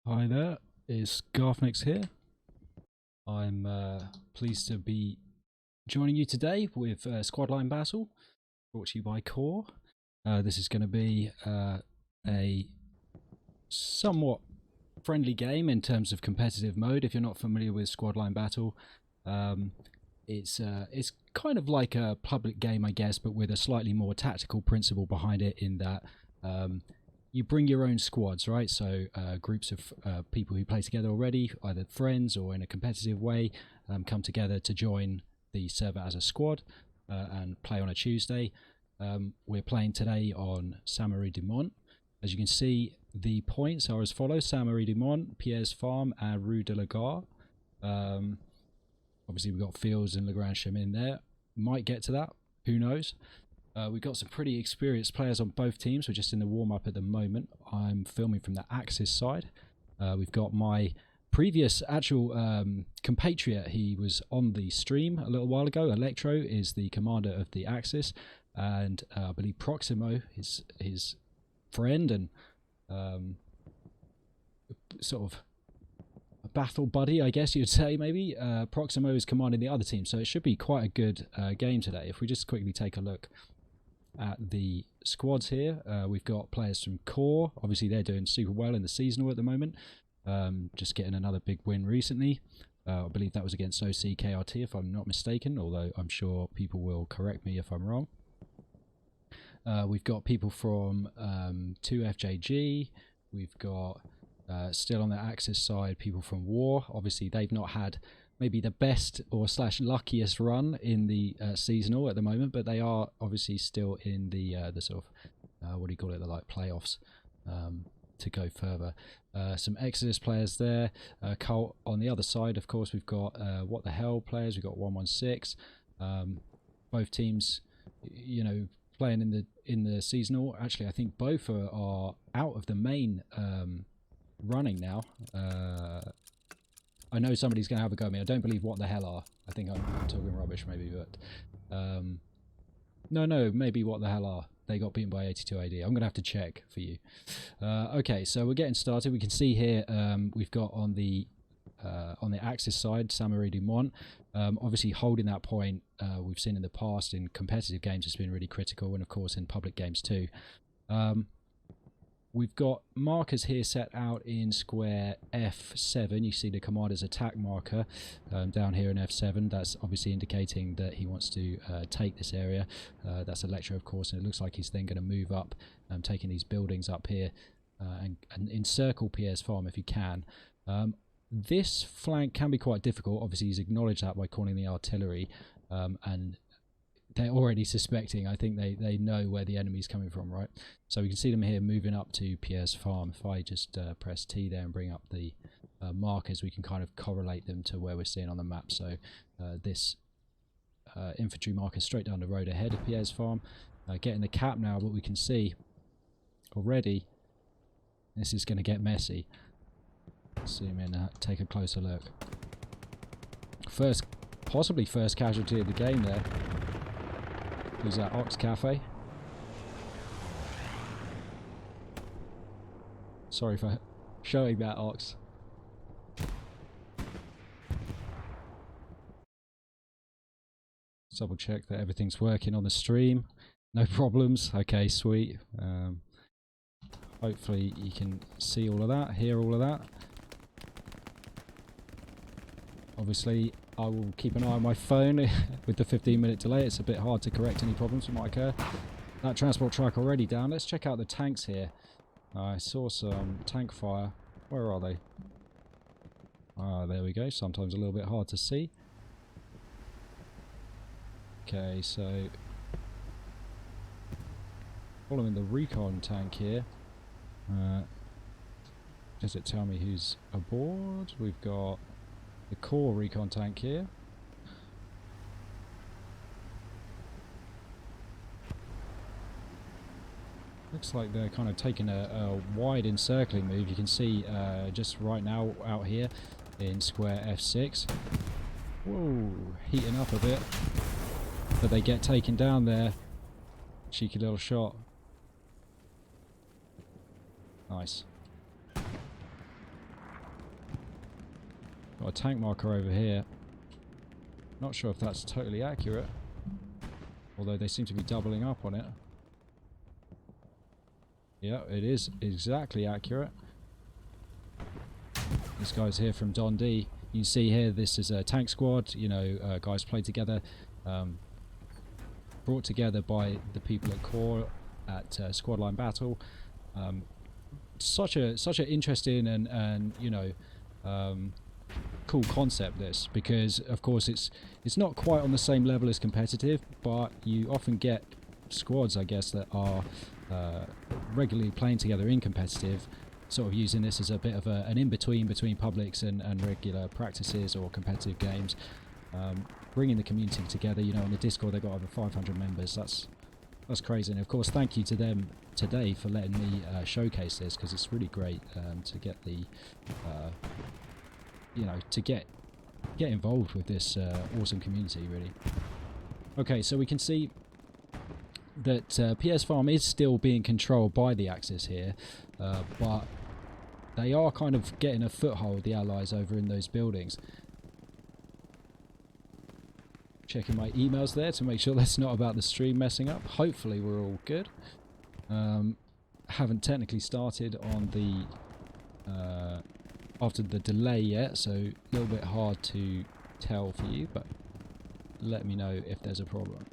Hi there, it's Garthnix here. I'm pleased to be joining you today with Squad Line Battle, brought to you by Core. This is going to be a somewhat friendly game in terms of competitive mode. If you're not familiar with Squad Line Battle, it's kind of like a public game, I guess, but with a slightly more tactical principle behind it. In that you bring your own squads, right? So groups of people who play together already, either friends or in a competitive way, come together to join the server as a squad and play on a Tuesday. We're playing today on Saint-Marie du Mont. As you can see, the points are as follows: Saint-Marie du Mont, Pierre's Farm, and Rue de la Gare. Obviously, we've got Fields and Legrand Chemin there. Might get to that, who knows? We've got some pretty experienced players on both teams. We're just in the warm-up at the moment. I'm filming from the Axis side. We've got my previous actual compatriot. He was on the stream a little while ago. Electro is the commander of the Axis, and I believe Proximo is his friend and sort of a battle buddy, I guess you'd say, maybe. Proximo is commanding the other team, so it should be quite a good game today. If we just quickly take a look at the squads here, we've got players from Core. Obviously they're doing super well in the seasonal at the moment, just getting another big win recently. I believe that was against OCKRT if I'm not mistaken, although I'm sure people will correct me if I'm wrong. We've got people from 2FJG. We've got still on the Axis side people from War. Obviously they've not had maybe the best or / luckiest run in the seasonal at the moment, but they are obviously still in the sort of what do you call it, the like playoffs to go further. Some Exodus players there. Cult on the other side, of course. We've got What the Hell players. We've got 116. Both teams, you know, playing in the seasonal. Actually, I think both are out of the main running now. I know somebody's going to have a go at me. I don't believe What the Hell are. I think I'm talking rubbish maybe, but no, maybe What the Hell are. They got beaten by 82 AD. I'm going to have to check for you. Okay, so we're getting started. We can see here we've got on the Axis side, Saint-Marie du Mont. Obviously holding that point, we've seen in the past in competitive games, it's been really critical, and of course in public games too. We've got markers here set out in square F7. You see the commander's attack marker down here in F7. That's obviously indicating that he wants to take this area. That's Electro, of course, and it looks like he's then going to move up, taking these buildings up here and encircle Pierre's Farm if he can. This flank can be quite difficult. Obviously, he's acknowledged that by calling the artillery, and they're already suspecting. I think they know where the enemy's coming from, right? So we can see them here moving up to Pierre's Farm. If I just press T there and bring up the markers, we can kind of correlate them to where we're seeing on the map. So this infantry marker straight down the road ahead of Pierre's Farm. Getting the cap now, but we can see already this is going to get messy. Zoom in, take a closer look. Possibly first casualty of the game there. Who's that? Ox Cafe. Sorry for showing that, Ox. Double check that everything's working on the stream. No problems. Okay, sweet. Hopefully you can see all of that, hear all of that. Obviously, I will keep an eye on my phone with the 15-minute delay. It's a bit hard to correct any problems that might occur. That transport truck already down. Let's check out the tanks here. I saw some tank fire. Where are they? Ah, there we go. Sometimes a little bit hard to see. Okay, so following the recon tank here. Does it tell me who's aboard? We've got the Core recon tank here. Looks like they're kind of taking a wide encircling move. You can see just right now out here in square F6. Whoa, heating up a bit. But they get taken down there. Cheeky little shot. Nice. Got a tank marker over here. Not sure if that's totally accurate, although they seem to be doubling up on it. Yeah, it is exactly accurate. This guy's here from Don D. You can see here, this is a tank squad. You know, guys played together, brought together by the people at Core at Squad Line Battle. Such an interesting and you know, cool concept, this, because of course it's not quite on the same level as competitive, but you often get squads, I guess, that are regularly playing together in competitive, sort of using this as a bit of an in-between between publics and regular practices or competitive games, bringing the community together. You know, on the Discord they've got over 500 members. That's crazy, and of course thank you to them today for letting me showcase this, because it's really great to get the you know, to get involved with this awesome community, really. Okay, so we can see that PS Farm is still being controlled by the Axis here, but they are kind of getting a foothold, the Allies, over in those buildings. Checking my emails there to make sure that's not about the stream messing up. Hopefully we're all good. Haven't technically started on the after the delay yet, so a little bit hard to tell for you, but let me know if there's a problem.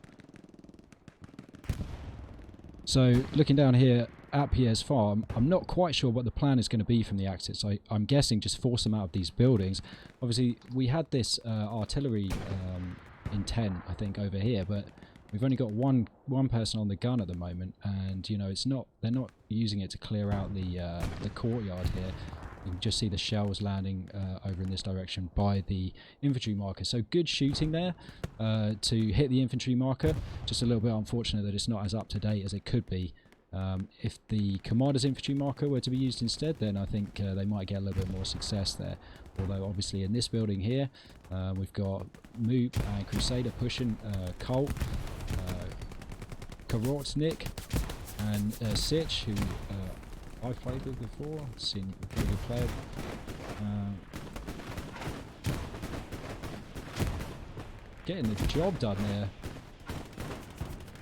So looking down here at PS Farm, I'm not quite sure what the plan is going to be from the Axis. I'm guessing just force them out of these buildings. Obviously we had this artillery in 10, I think, over here, but we've only got one person on the gun at the moment, and you know, they're not using it to clear out the courtyard here. You can just see the shells landing over in this direction by the infantry marker. So good shooting there to hit the infantry marker. Just a little bit unfortunate that it's not as up to date as it could be. If the commander's infantry marker were to be used instead, then I think they might get a little bit more success there. Although obviously in this building here, we've got Moop and Crusader pushing Colt, Korotnik and Sitch, who I've played with before, seen a pretty good player. Getting the job done there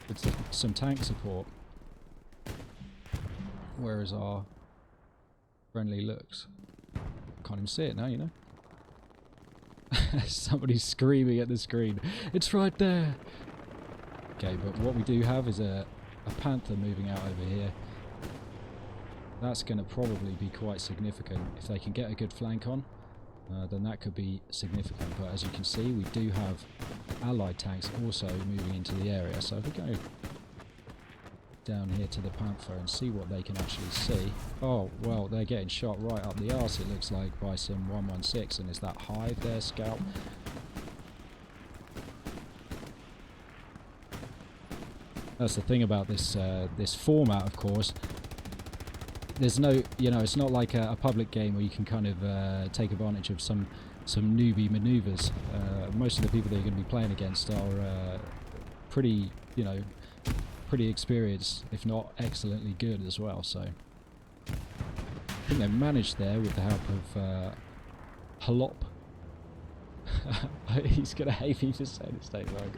with some tank support. Where is our friendly looks? Can't even see it now, you know. Somebody's screaming at the screen. It's right there. Okay, but what we do have is a Panther moving out over here. That's going to probably be quite significant. If they can get a good flank on, then that could be significant. But as you can see, we do have Allied tanks also moving into the area. So if we go down here to the Panther and see what they can actually see. Oh, well, they're getting shot right up the arse, it looks like, by some 116. And is that Hive there, Scout? That's the thing about this this format, of course. There's no, you know, it's not like a public game where you can kind of take advantage of some newbie maneuvers. Most of the people that you're going to be playing against are pretty, you know, pretty experienced, if not excellently good as well. So I think they managed there with the help of Halop. He's going to hate me for saying his name wrong.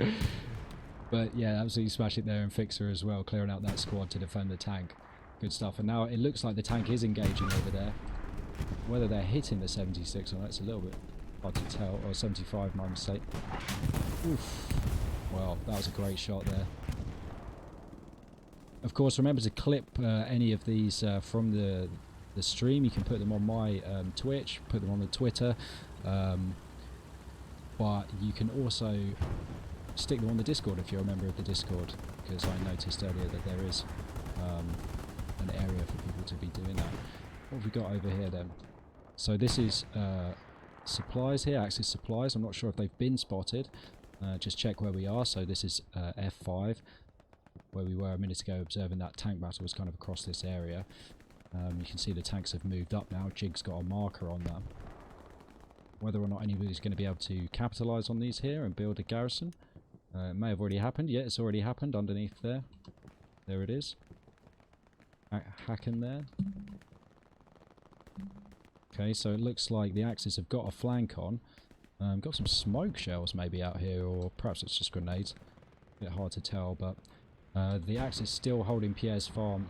But yeah, absolutely smash it there, and Fixer as well, clearing out that squad to defend the tank. Good stuff. And now it looks like the tank is engaging over there. Whether they're hitting the 76 or not, it's a little bit hard to tell. Or 75, my mistake. Oof. Well, that was a great shot there. Of course, remember to clip any of these from the stream. You can put them on my Twitch, put them on the Twitter. But you can also stick them on the Discord if you're a member of the Discord, because I noticed earlier that there is an area for people to be doing that. What have we got over here then? So this is supplies here, Axis supplies. I'm not sure if they've been spotted. Just check where we are. So this is F5, where we were a minute ago, observing that tank battle was kind of across this area. You can see the tanks have moved up now. Jig's got a marker on them. Whether or not anybody's going to be able to capitalise on these here and build a garrison. It may have already happened. Yeah, it's already happened underneath there. There it is. Hacken there. Okay, so it looks like the Axis have got a flank on. Got some smoke shells maybe out here, or perhaps it's just grenades. A bit hard to tell, but the Axis still holding Pierre's farm,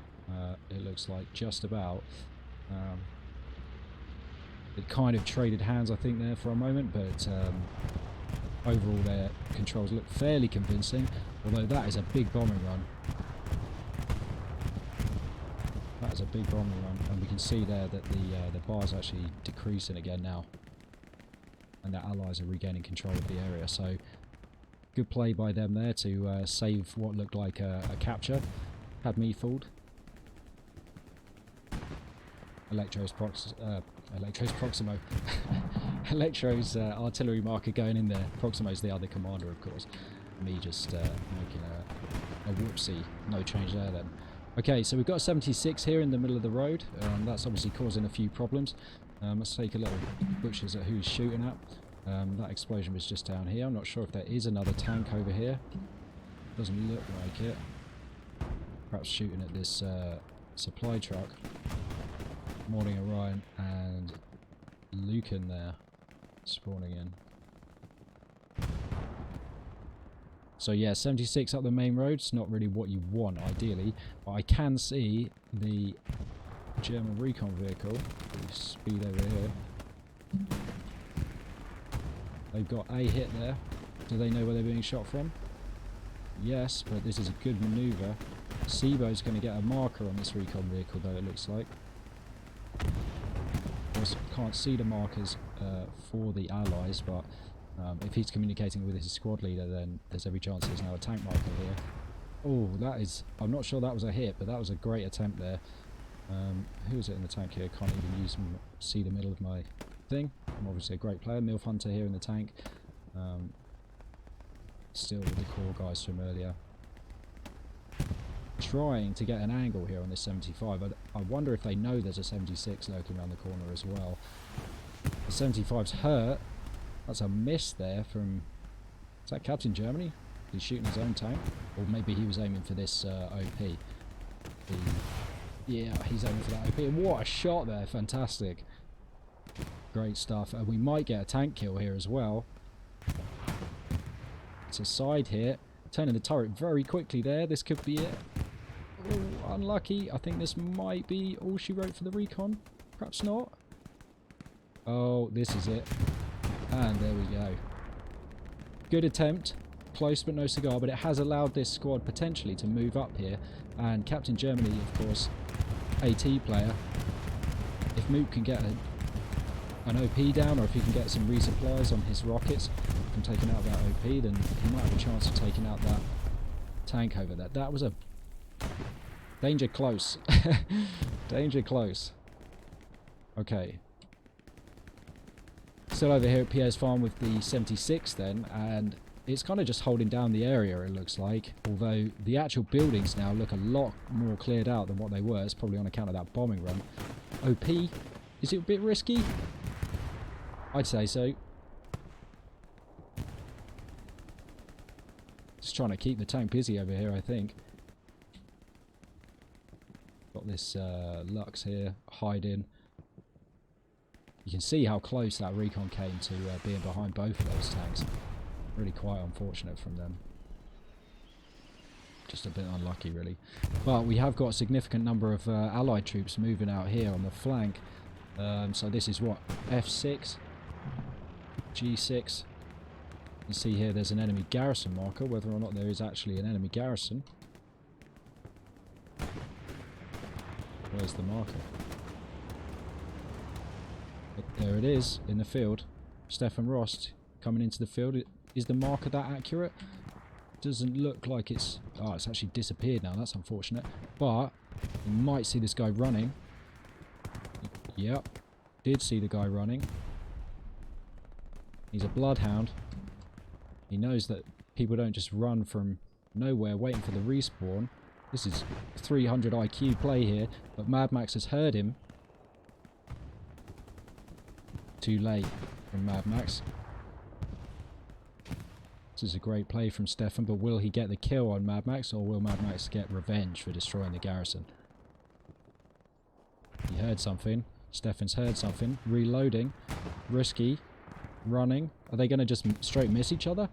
it looks like, just about. It kind of traded hands, I think, there for a moment, but overall their controls look fairly convincing, although that is a big bombing run. That is a big bombing run, and we can see there that the bar's actually decreasing again now, and their allies are regaining control of the area. So good play by them there to save what looked like a capture. Had me fooled. Electro's Proximo. Electro's artillery marker going in there. Proximo's the other commander, of course. Me just making a whoopsie. No change there then. Okay, so we've got a 76 here in the middle of the road. That's obviously causing a few problems. Let's take a little butchers at who's shooting at. That explosion was just down here. I'm not sure if there is another tank over here. Doesn't look like it. Perhaps shooting at this supply truck. Morning Orion and Lucan there spawning in. So yeah, 76 up the main road. It's not really what you want ideally, but I can see the German recon vehicle. Speed over here. They've got a hit there. Do they know where they're being shot from? Yes, but this is a good maneuver. Sibo's going to get a marker on this recon vehicle though, it looks like. Of course, can't see the markers for the allies, but if he's communicating with his squad leader, then there's every chance there's now a tank marker here. Oh, that is... I'm not sure that was a hit, but that was a great attempt there. Who is it in the tank here? Can't even see the middle of my thing. I'm obviously a great player. Milf Hunter here in the tank. Still with the core guys from earlier. Trying to get an angle here on this 75. I wonder if they know there's a 76 lurking around the corner as well. The 75's hurt. That's a miss there from... Is that Captain Germany? He's shooting his own tank? Or maybe he was aiming for this OP. Yeah, he's aiming for that OP. And what a shot there. Fantastic. Great stuff. And we might get a tank kill here as well. It's a side hit. Turning the turret very quickly there. This could be it. Oh, unlucky. I think this might be all she wrote for the recon. Perhaps not. Oh, this is it. And there we go. Good attempt. Close but no cigar, but it has allowed this squad potentially to move up here. And Captain Germany, of course, AT player. If Moot can get an OP down, or if he can get some resupplies on his rockets from taking out that OP, then he might have a chance of taking out that tank over there. That was a... Danger close. Danger close. Okay. Still over here at Pierre's farm with the 76 then, and it's kind of just holding down the area, it looks like. Although the actual buildings now look a lot more cleared out than what they were. It's probably on account of that bombing run. OP, is it a bit risky? I'd say so. Just trying to keep the tank busy over here, I think. Got this Lux here, hiding. You can see how close that recon came to being behind both of those tanks. Really quite unfortunate from them. Just a bit unlucky, really. But we have got a significant number of allied troops moving out here on the flank. So this is what? F6? G6? You see here there's an enemy garrison marker, whether or not there is actually an enemy garrison. Where's the marker? But there it is, in the field. Stefan Rost coming into the field. Is the marker that accurate? Doesn't look like it's... Oh, it's actually disappeared now. That's unfortunate. But you might see this guy running. Yep. Did see the guy running. He's a bloodhound. He knows that people don't just run from nowhere waiting for the respawn. This is 300 IQ play here, but Mad Max has heard him. Too late from Mad Max. This is a great play from Stefan, but will he get the kill on Mad Max, or will Mad Max get revenge for destroying the garrison? He heard something. Stefan's heard something. Reloading. Risky. Running. Are they going to just straight miss each other?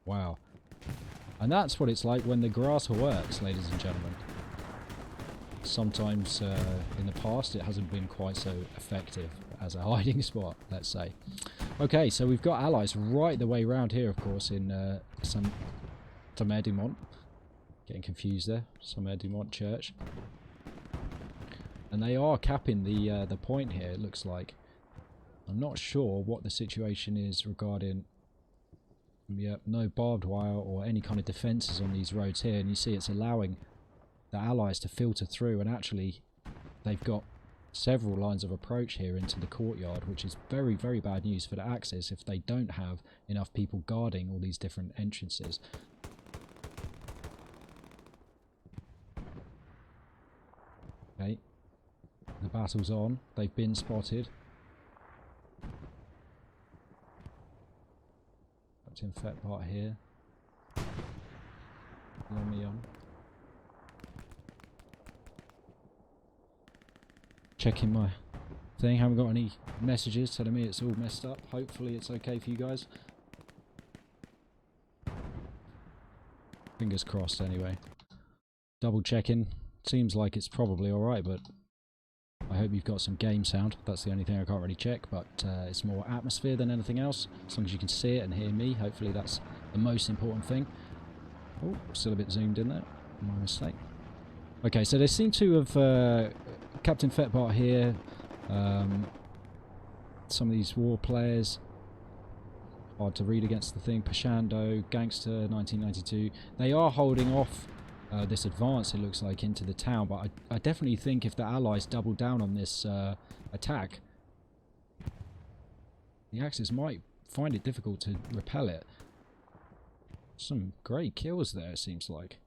Wow. And that's what it's like when the grasser works, ladies and gentlemen. Sometimes in the past it hasn't been quite so effective as a hiding spot, let's say. Okay, so we've got allies right the way around here, of course, in Saint-Dumont. Getting confused there. Saint-Dumont Church. And they are capping the point here, it looks like. I'm not sure what the situation is regarding... Yep, no barbed wire or any kind of defences on these roads here. And you see it's allowing the allies to filter through. And actually, they've got several lines of approach here into the courtyard, which is very, very bad news for the Axis if they don't have enough people guarding all these different entrances. Okay. The battle's on. They've been spotted. Captain Fetbart here. Lomion. Checking my thing. Haven't got any messages telling me it's all messed up. Hopefully it's okay for you guys. Fingers crossed anyway. Double checking. Seems like it's probably alright, but I hope you've got some game sound. That's the only thing I can't really check, but it's more atmosphere than anything else. As long as you can see it and hear me, hopefully that's the most important thing. Oh, still a bit zoomed in there. My mistake. Okay, so they seem to have Captain Fetbart here. Some of these war players. Hard to read against the thing. Pashando, Gangster, 1992. They are holding off this advance, it looks like, into the town, but I definitely think if the Allies double down on this attack, the Axis might find it difficult to repel it. Some great kills there, it seems like.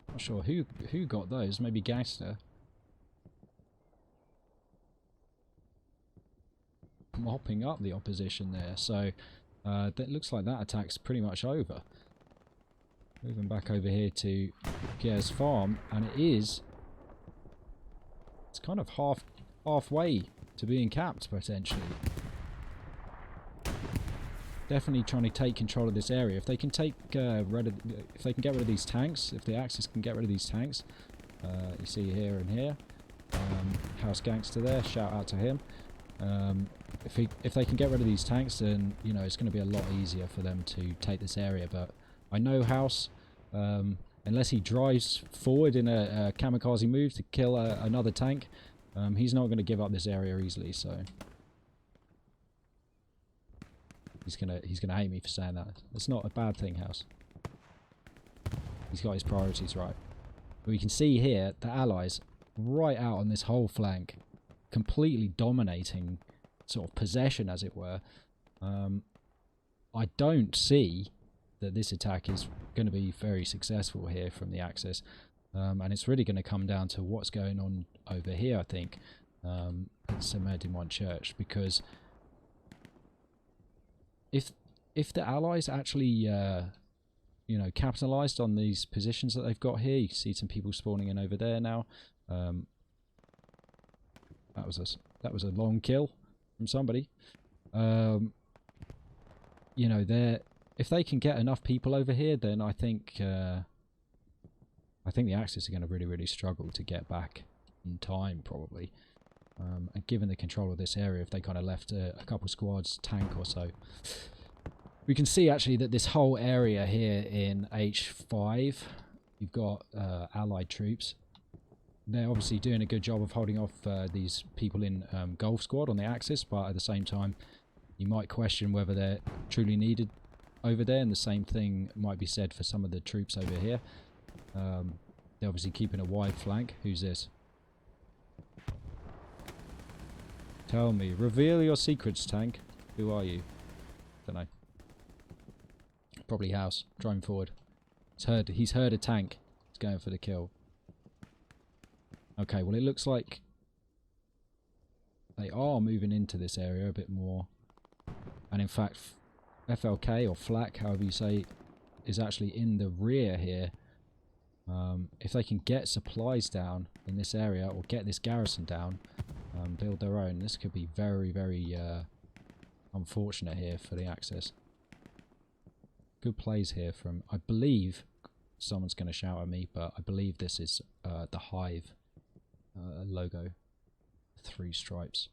Not sure who got those. Maybe Gangster. Mopping up the opposition there, so that looks like that attack's pretty much over. Moving back over here to Pierre's farm, and it's kind of halfway to being capped potentially. Definitely trying to take control of this area. If they can take if they can get rid of these tanks, if the Axis can get rid of these tanks, you see here and here, House Gangster there. Shout out to him. If they can get rid of these tanks, then you know it's going to be a lot easier for them to take this area. But I know House, unless he drives forward in a kamikaze move to kill another tank, he's not going to give up this area easily. So he's gonna hate me for saying that. It's not a bad thing, House. He's got his priorities right. But we can see here the Allies right out on this whole flank, completely dominating sort of possession, as it were. I don't see that this attack is going to be very successful here from the Axis, and it's really going to come down to what's going on over here, I think, at Saint-Dumont Church, because if the Allies actually you know, capitalized on these positions that they've got here, you can see some people spawning in over there now. That was a long kill from somebody. You know, if they can get enough people over here, then I think the Axis are going to really, really struggle to get back in time, probably. And given the control of this area, if they kind of left a couple squads, tank or so, we can see actually that this whole area here in H5, you've got Allied troops. They're obviously doing a good job of holding off these people in Golf Squad on the Axis, but at the same time, you might question whether they're truly needed over there, and the same thing might be said for some of the troops over here. They're obviously keeping a wide flank. Who's this? Tell me. Reveal your secrets, tank. Who are you? Don't know. Probably House. Driving forward. He's heard a tank. He's going for the kill. Okay, well it looks like they are moving into this area a bit more. And in fact, FLK or Flak, however you say, is actually in the rear here. If they can get supplies down in this area or get this garrison down, build their own, this could be very, very unfortunate here for the Axis. Good plays here from, I believe, someone's going to shout at me, but I believe this is the Hive logo. 3 stripes.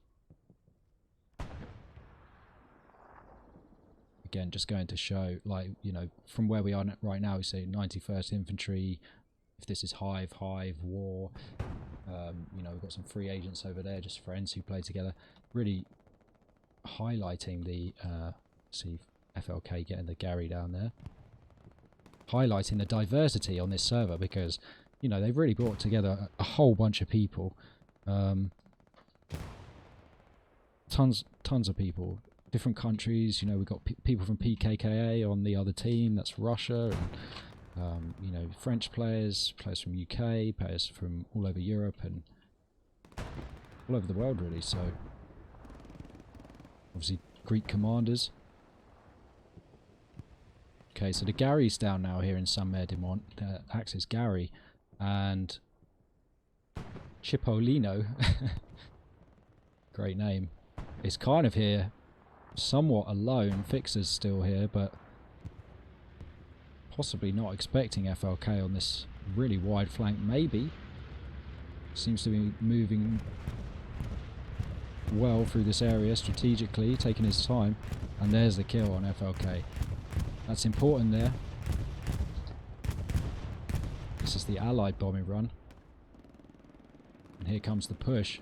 Again, just going to show, like, you know, from where we are right now, we say 91st Infantry. If this is Hive, War. You know, we've got some free agents over there, just friends who play together. Really highlighting the, see FLK getting the Gary down there. Highlighting the diversity on this server because, you know, they've really brought together a whole bunch of people. Tons of people, different countries. You know, we've got people from PKKA on the other team. That's Russia, and you know, French players from UK, players from all over Europe and all over the world, really. So, obviously, Greek commanders. Okay, so the Gary's down now here in Saint-Mer de Mont. The Axis Gary and Cipollino. Great name. Is kind of here somewhat alone. Fixer's still here, but possibly not expecting FLK on this really wide flank. Maybe. Seems to be moving well through this area strategically, taking his time. And there's the kill on FLK. That's important there. This is the Allied bombing run. And here comes the push.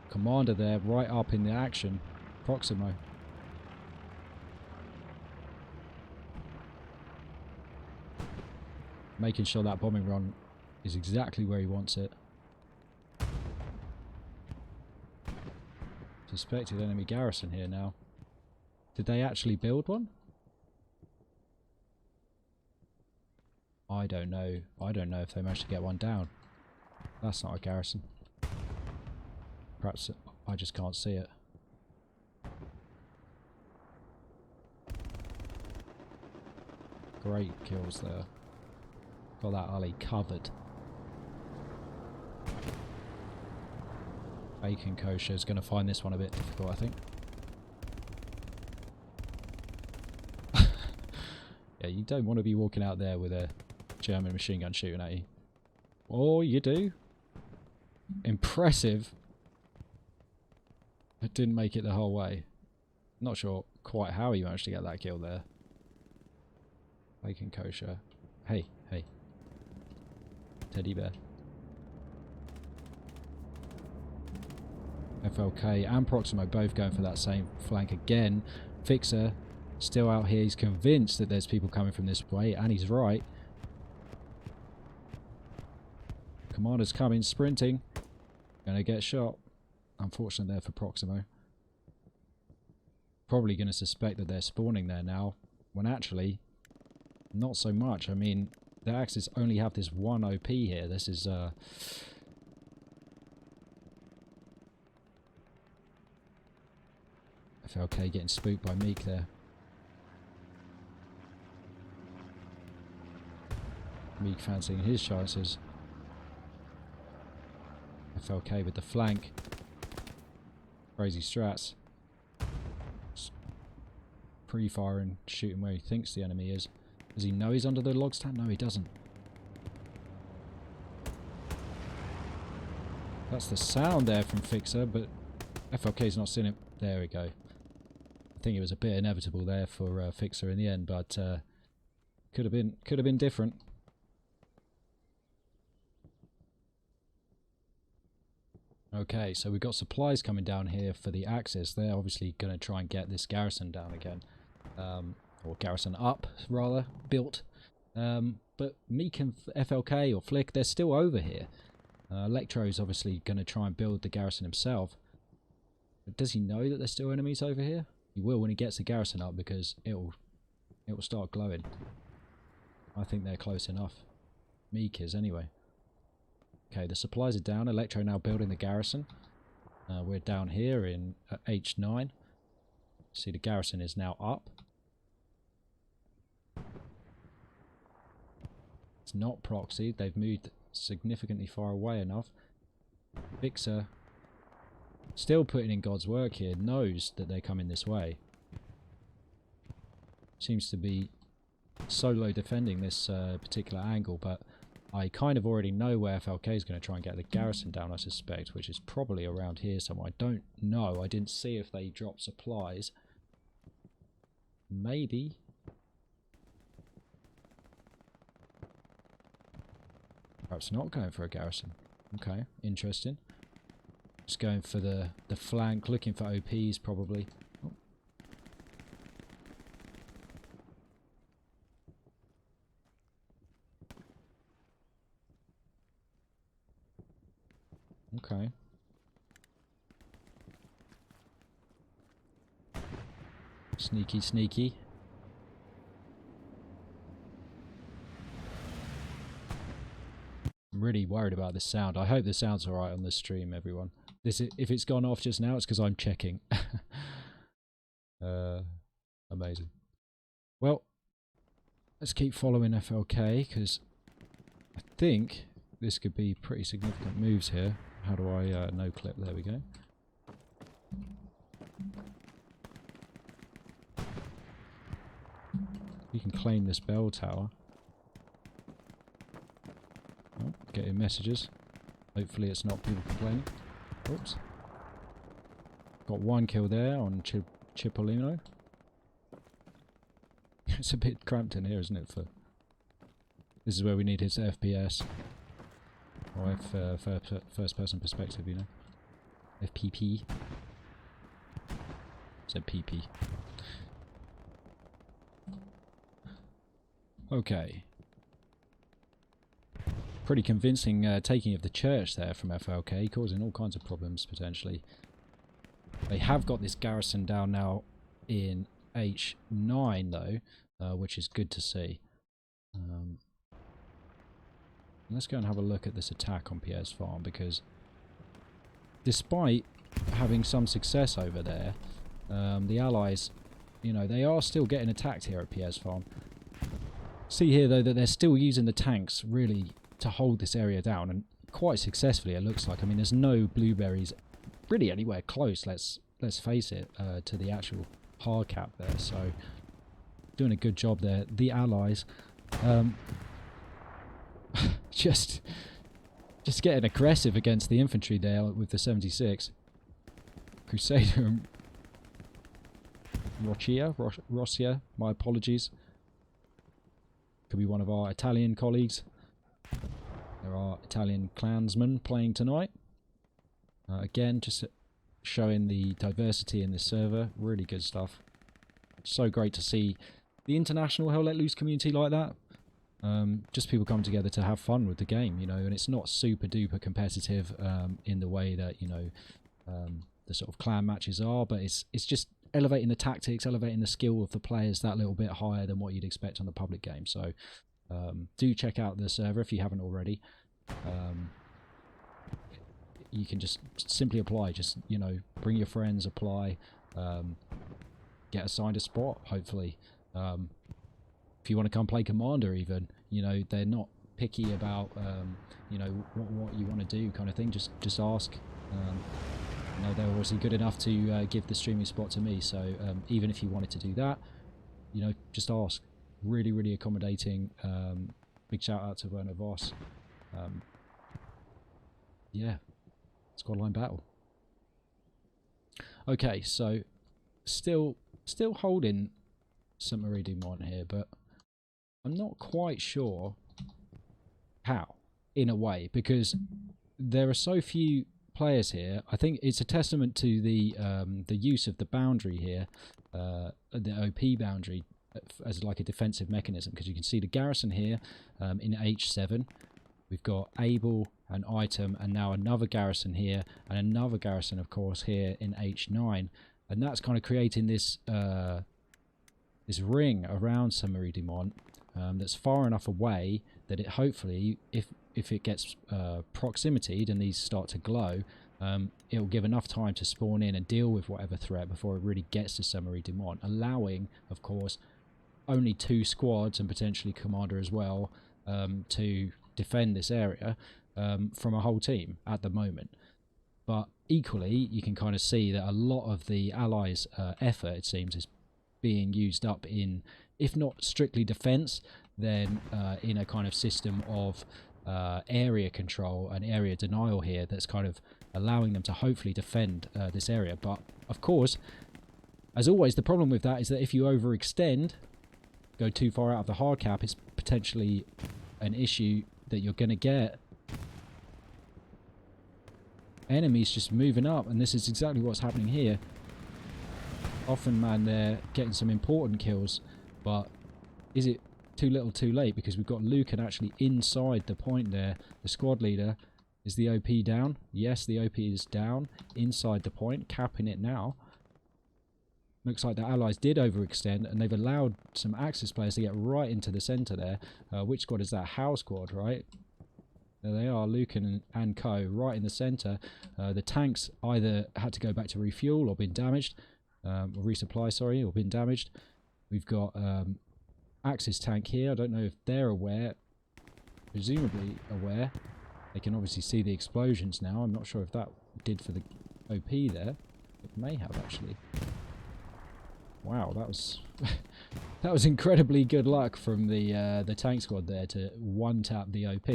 Commander there, right up in the action. Proximo. Making sure that bombing run is exactly where he wants it. Suspected enemy garrison here now. Did they actually build one? I don't know. I don't know if they managed to get one down. That's not a garrison. Perhaps I just can't see it. Great kills there. Got that Ali covered. Bacon Kosher is going to find this one a bit difficult, I think. Yeah, you don't want to be walking out there with a German machine gun shooting at you. Oh, you do. Impressive. It didn't make it the whole way. Not sure quite how he managed to get that kill there. Bacon Kosher. Hey, hey. Teddy bear. FLK and Proximo both going for that same flank again. Fixer still out here. He's convinced that there's people coming from this way, and he's right. Commander's coming, sprinting. Gonna get shot. Unfortunate there for Proximo. Probably gonna suspect that they're spawning there now, when actually, not so much. I mean, the Axis only have this one OP here. This is FLK getting spooked by Meek there. Meek fancying his chances. FLK with the flank. Crazy strats. Pre-firing, shooting where he thinks the enemy is. Does he know he's under the log stand? No, he doesn't. That's the sound there from Fixer, but FLK's not seen it. There we go. I think it was a bit inevitable there for Fixer in the end, but could have been different. Okay, so we've got supplies coming down here for the Axis. They're obviously going to try and get this garrison down again. Or garrison up, rather, built. But Meek and FLK or Flick, they're still over here. Electro's obviously going to try and build the garrison himself. But does he know that there's still enemies over here? He will when he gets the garrison up, because it will start glowing. I think they're close enough. Meek is, anyway. Okay, the supplies are down. Electro now building the garrison. We're down here in H9. See, the garrison is now up. It's not proxied. They've moved significantly far away enough. Fixer, still putting in God's work here, knows that they're coming this way. Seems to be solo defending this particular angle, but I kind of already know where FLK is going to try and get the garrison down, I suspect, which is probably around here somewhere. I don't know. I didn't see if they dropped supplies. Maybe. Perhaps not going for a garrison. Okay, interesting. Just going for the flank, looking for OPs probably. Oh. Okay. Sneaky, sneaky. I'm really worried about this sound. I hope the sound's alright on the stream, everyone. If it's gone off just now, it's because I'm checking. Amazing. Well, let's keep following FLK, because I think this could be pretty significant moves here. How do I no clip? There we go. You can claim this bell tower. Oh, getting messages. Hopefully it's not people complaining. Oops. Got one kill there on Cipollino. It's a bit cramped in here, isn't it? This is where we need his FPS. Or first person perspective, you know. FPP. Said PP. Okay. Pretty convincing taking of the church there from FLK, causing all kinds of problems potentially. They have got this garrison down now in H9 though, which is good to see. Let's go and have a look at this attack on Pierre's farm, because despite having some success over there, the allies, you know, they are still getting attacked here at Pierre's farm. See here though that they're still using the tanks really to hold this area down, and quite successfully it looks like. I mean, there's no blueberries really anywhere close, let's face it, to the actual hard cap there, so doing a good job there. The allies just getting aggressive against the infantry there with the 76. Crusader and Rossia, my apologies. Could be one of our Italian colleagues. There are Italian clansmen playing tonight. Again, just showing the diversity in this server. Really good stuff. So great to see the international Hell Let Loose community like that. Just people come together to have fun with the game, you know, and it's not super duper competitive in the way that, you know, the sort of clan matches are, but it's just elevating the tactics, elevating the skill of the players that little bit higher than what you'd expect on the public game. So do check out the server if you haven't already. You can just simply apply, just, you know, bring your friends, apply, get assigned a spot, hopefully. If you want to come play Commander even, you know, they're not picky about, you know, what you want to do kind of thing. Just ask. You know, they're obviously good enough to give the streaming spot to me, so even if you wanted to do that, you know, just ask. Really, really accommodating. Big shout out to Werner Voss. Yeah, squad line battle. Okay, so still holding St. Marie du Mont here, but I'm not quite sure how, in a way, because there are so few players here. I think it's a testament to the use of the boundary here, the OP boundary, as like a defensive mechanism, because you can see the garrison here in H7. We've got Able, an item, and now another garrison here, and another garrison, of course, here in H9, and that's kind of creating this this ring around St. Marie du Mont that's far enough away that it hopefully, if it gets proximitied and these start to glow, it'll give enough time to spawn in and deal with whatever threat before it really gets to St. Marie du Mont, allowing, of course, only 2 squads and potentially Commander as well to defend this area from a whole team at the moment. But equally, you can kind of see that a lot of the Allies' effort, it seems, is being used up in, if not strictly defence, then in a kind of system of area control and area denial here that's kind of allowing them to hopefully defend this area. But, of course, as always, the problem with that is that if you overextend, go too far out of the hard cap, it's potentially an issue that you're going to get enemies just moving up, and this is exactly what's happening here. Often, man, they're getting some important kills, but is it too little too late? Because we've got Lucan actually inside the point there. The squad leader, is the OP down? Yes, the OP is down inside the point, capping it now. Looks like the Allies did overextend, and they've allowed some Axis players to get right into the centre there. Which squad is that? Howe squad, right? There they are, Lucan and co, right in the centre. The tanks either had to go back to refuel or been damaged. Or resupply, sorry, or been damaged. We've got Axis tank here. I don't know if they're aware. Presumably aware. They can obviously see the explosions now. I'm not sure if that did for the OP there. It may have, actually. Wow, that was that was incredibly good luck from the tank squad there to one-tap the OP.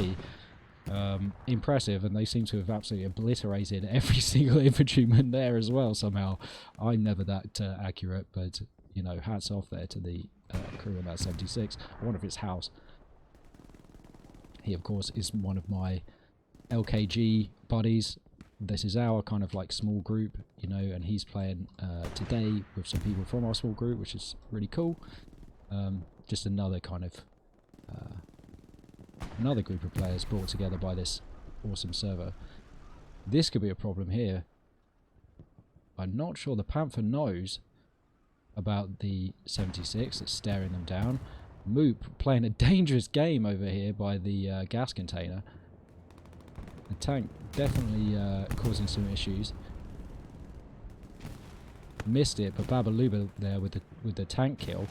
Impressive, and they seem to have absolutely obliterated every single infantryman there as well somehow. I'm never that accurate, but, you know, hats off there to the crew on that 76. I wonder if it's House. He, of course, is one of my LKG buddies. This is our kind of like small group, you know, and he's playing today with some people from our small group, which is really cool. Just another kind of another group of players brought together by this awesome server. This could be a problem here. I'm not sure the Panther knows about the 76 that's staring them down. Moop playing a dangerous game over here by the gas container. The tank definitely causing some issues. Missed it, but Babaluba there with the tank kill.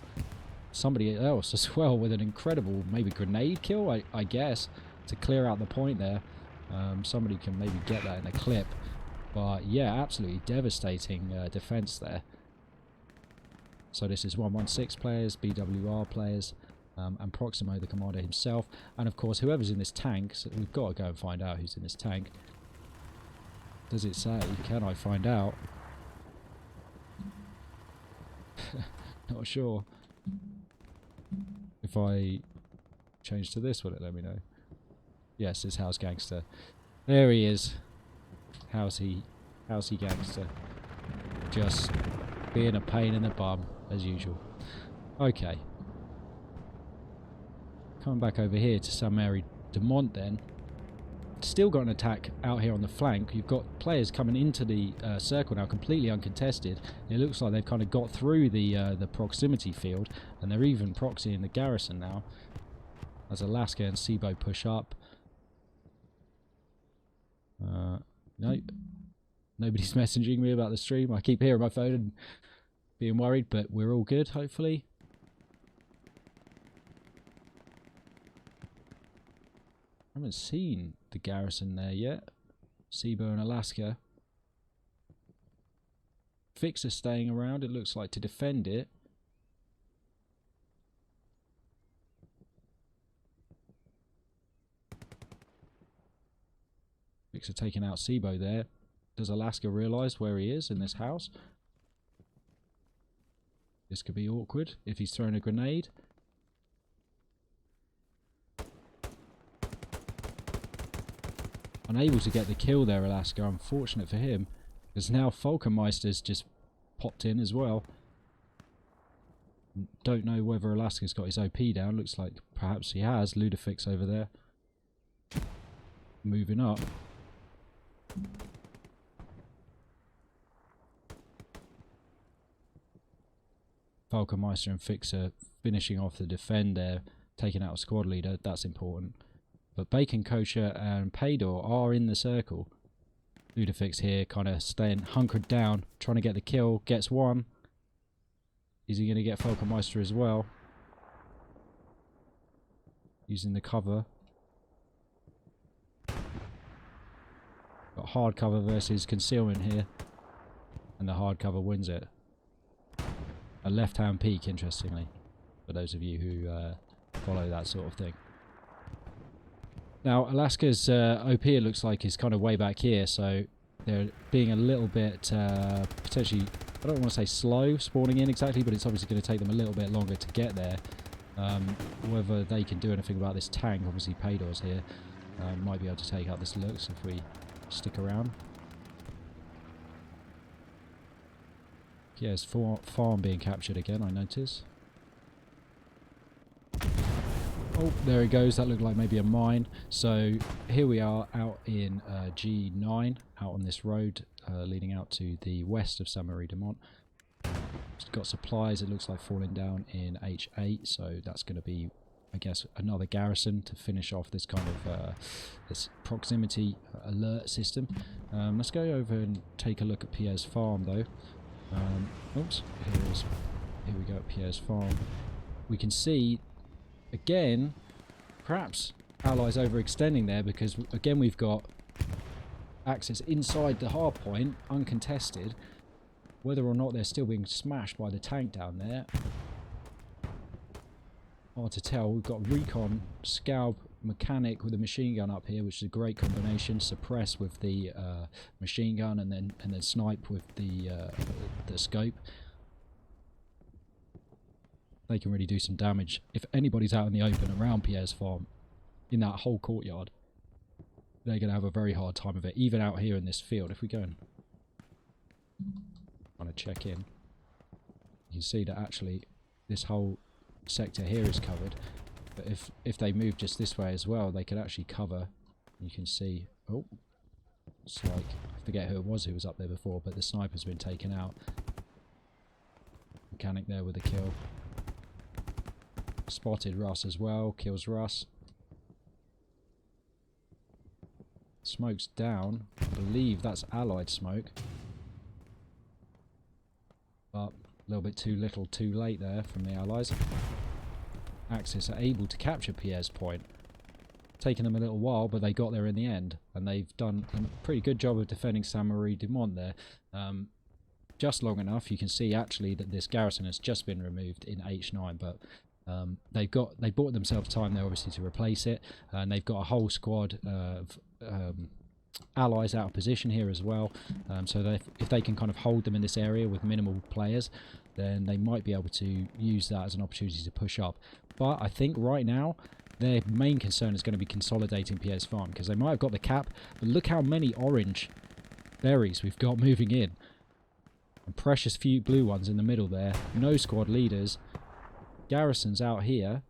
Somebody else as well with an incredible maybe grenade kill, I guess, to clear out the point there. Somebody can maybe get that in a clip. But yeah, absolutely devastating defense there. So this is 116 players, BWR players, and Proximo, the commander himself. And of course, whoever's in this tank, so we've got to go and find out who's in this tank. Does it say? Can I find out? Not sure. If I change to this, will it let me know? Yes, it's House Gangster. There he is. Housey Gangster. Just being a pain in the bum, as usual. Okay. Coming back over here to Saint-Mary de Mont then. Still got an attack out here on the flank. You've got players coming into the circle now, completely uncontested. It looks like they've kind of got through the proximity field, and they're even proxying the garrison now. As Alaska and Sibo push up. Nope. Nobody's messaging me about the stream. I keep hearing my phone and being worried, but we're all good, hopefully. I haven't seen the garrison there yet. Sibo and Alaska. Fixer staying around, it looks like, to defend it. Fixer taking out Sibo there. Does Alaska realise where he is in this house? This could be awkward if he's throwing a grenade. Unable to get the kill there, Alaska. Unfortunate for him. Because now Falkenmeister's just popped in as well. Don't know whether Alaska's got his OP down. Looks like perhaps he has. Ludefix over there. Moving up. Falkenmeister and Fixer finishing off the defend there. Taking out a squad leader. That's important. But Bacon, Kosher and Paydor are in the circle. Ludefix here kind of staying hunkered down, trying to get the kill. Gets one. Is he going to get Falkenmeister as well? using the cover. Got hard cover versus concealment here, and the hard cover wins it. A left-hand peek, interestingly, for those of you who follow that sort of thing. Now, Alaska's OP, it looks like, is kind of way back here, so they're being a little bit potentially, I don't want to say slow spawning in exactly, but it's obviously going to take them a little bit longer to get there. Whether they can do anything about this tank, obviously Paydor's here, might be able to take out this Lux if we stick around. Yes, farm being captured again, I notice. Oh, there he goes. That looked like maybe a mine. So here we are out in G9, out on this road leading out to the west of Saint-Marie de Mont. It's got supplies, it looks like, falling down in H8, so that's going to be, I guess, another garrison to finish off this kind of this proximity alert system. Let's go over and take a look at Pierre's farm, though. Oops, here we go at Pierre's farm. We can see, again, perhaps Allies overextending there, because again we've got Axis inside the hard point, uncontested. Whether or not they're still being smashed by the tank down there, hard to tell. We've got Recon, Scalp, Mechanic with a machine gun up here, which is a great combination. Suppress with the machine gun, and then snipe with the scope. They can really do some damage. If anybody's out in the open around Pierre's farm, in that whole courtyard, they're going to have a very hard time of it, even out here in this field. If we go and kind of check in, you can see that actually this whole sector here is covered. But if they move just this way as well, they could actually cover. You can see, oh, it's like, I forget who it was who was up there before, but the sniper's been taken out. Mechanic there with a kill. Spotted Russ as well, kills Russ. Smoke's down. I believe that's allied smoke. But a little bit too little too late there from the Allies. Axis are able to capture Pierre's point. Taken them a little while, but they got there in the end. And they've done a pretty good job of defending Saint-Marie de Mont there. Just long enough, you can see actually that this garrison has just been removed in H9, but they bought themselves time there obviously to replace it, and they've got a whole squad of allies out of position here as well, so that if they can kind of hold them in this area with minimal players, then they might be able to use that as an opportunity to push up. But I think right now their main concern is going to be consolidating Pierre's farm, because they might have got the cap, but look how many orange berries we've got moving in, and precious few blue ones in the middle there. No squad leaders. Garrisons out here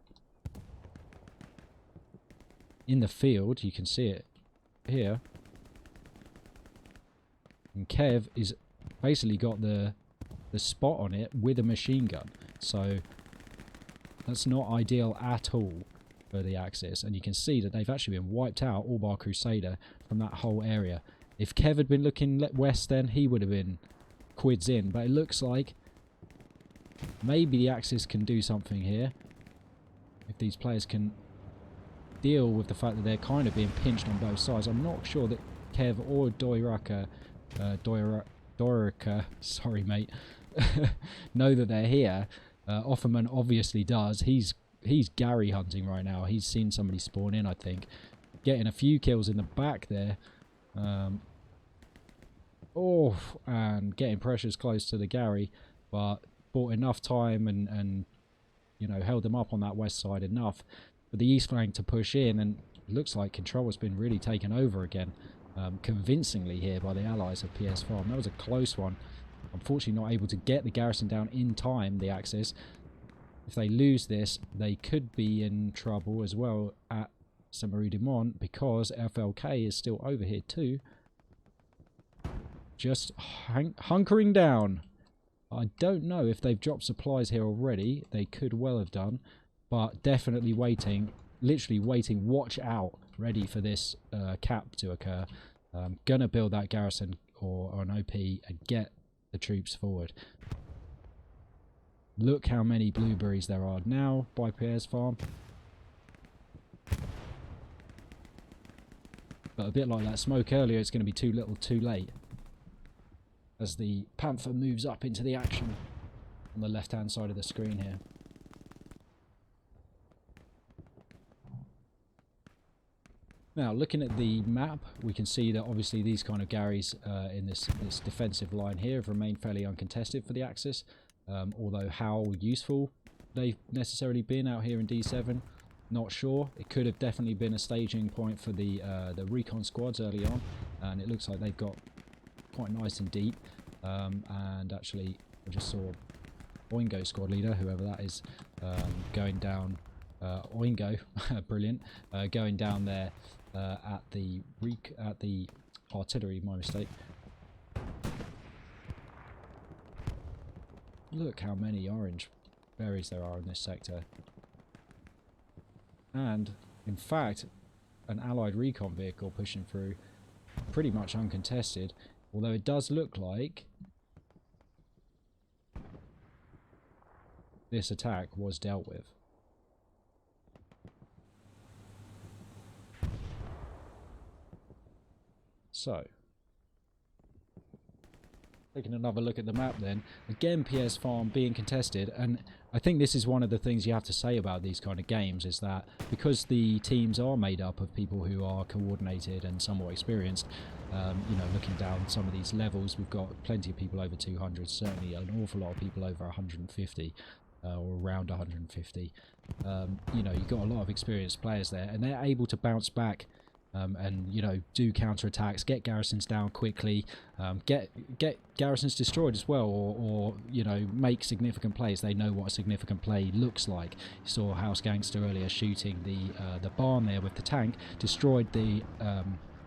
in the field, you can see it here, and Kev is basically got the spot on it with a machine gun, so that's not ideal at all for the Axis. And you can see that they've actually been wiped out, all bar Crusader, from that whole area. If Kev had been looking west, then he would have been quids in, but it looks like maybe the Axis can do something here if these players can deal with the fact that they're kind of being pinched on both sides. I'm not sure that Kev or Dorica, sorry mate, know that they're here. Offerman obviously does. He's Gary hunting right now. He's seen somebody spawn in, I think. Getting a few kills in the back there. And getting pressures close to the Gary, but bought enough time and you know, held them up on that west side enough for the east flank to push in, and it looks like control has been really taken over again, convincingly here by the allies of Pierre's farm. That was a close one. Unfortunately not able to get the garrison down in time, the Axis. If they lose this, they could be in trouble as well at Saint-Marie de Mont, because FLK is still over here too. Just hunkering down. I don't know if they've dropped supplies here already. They could well have done, but definitely waiting, literally waiting, watch out, ready for this cap to occur. Gonna build that garrison or an OP and get the troops forward. Look how many blueberries there are now by Pierre's farm. But a bit like that smoke earlier, it's going to be too little too late as the Panther moves up into the action on the left hand side of the screen here. Now, looking at the map, we can see that obviously these kind of Garys in this defensive line here have remained fairly uncontested for the Axis. Although how useful they've necessarily been out here in D7, not sure. It could have definitely been a staging point for the recon squads early on, and it looks like they've got quite nice and deep. And actually, I just saw Oingo squad leader, whoever that is, going down. Oingo, brilliant, going down there at the artillery. My mistake. Look how many orange berries there are in this sector. And, in fact, an allied recon vehicle pushing through, pretty much uncontested, although it does look like this attack was dealt with. So, taking another look at the map then, again PS Farm being contested, and I think this is one of the things you have to say about these kind of games, is that because the teams are made up of people who are coordinated and somewhat experienced, you know, looking down some of these levels, we've got plenty of people over 200, certainly an awful lot of people over 150, or around 150. You know, you've got a lot of experienced players there, and they're able to bounce back and, you know, do counterattacks, get garrisons down quickly, get garrisons destroyed as well, or you know, make significant plays. They know what a significant play looks like. You saw House Gangster earlier shooting the barn there with the tank, destroyed the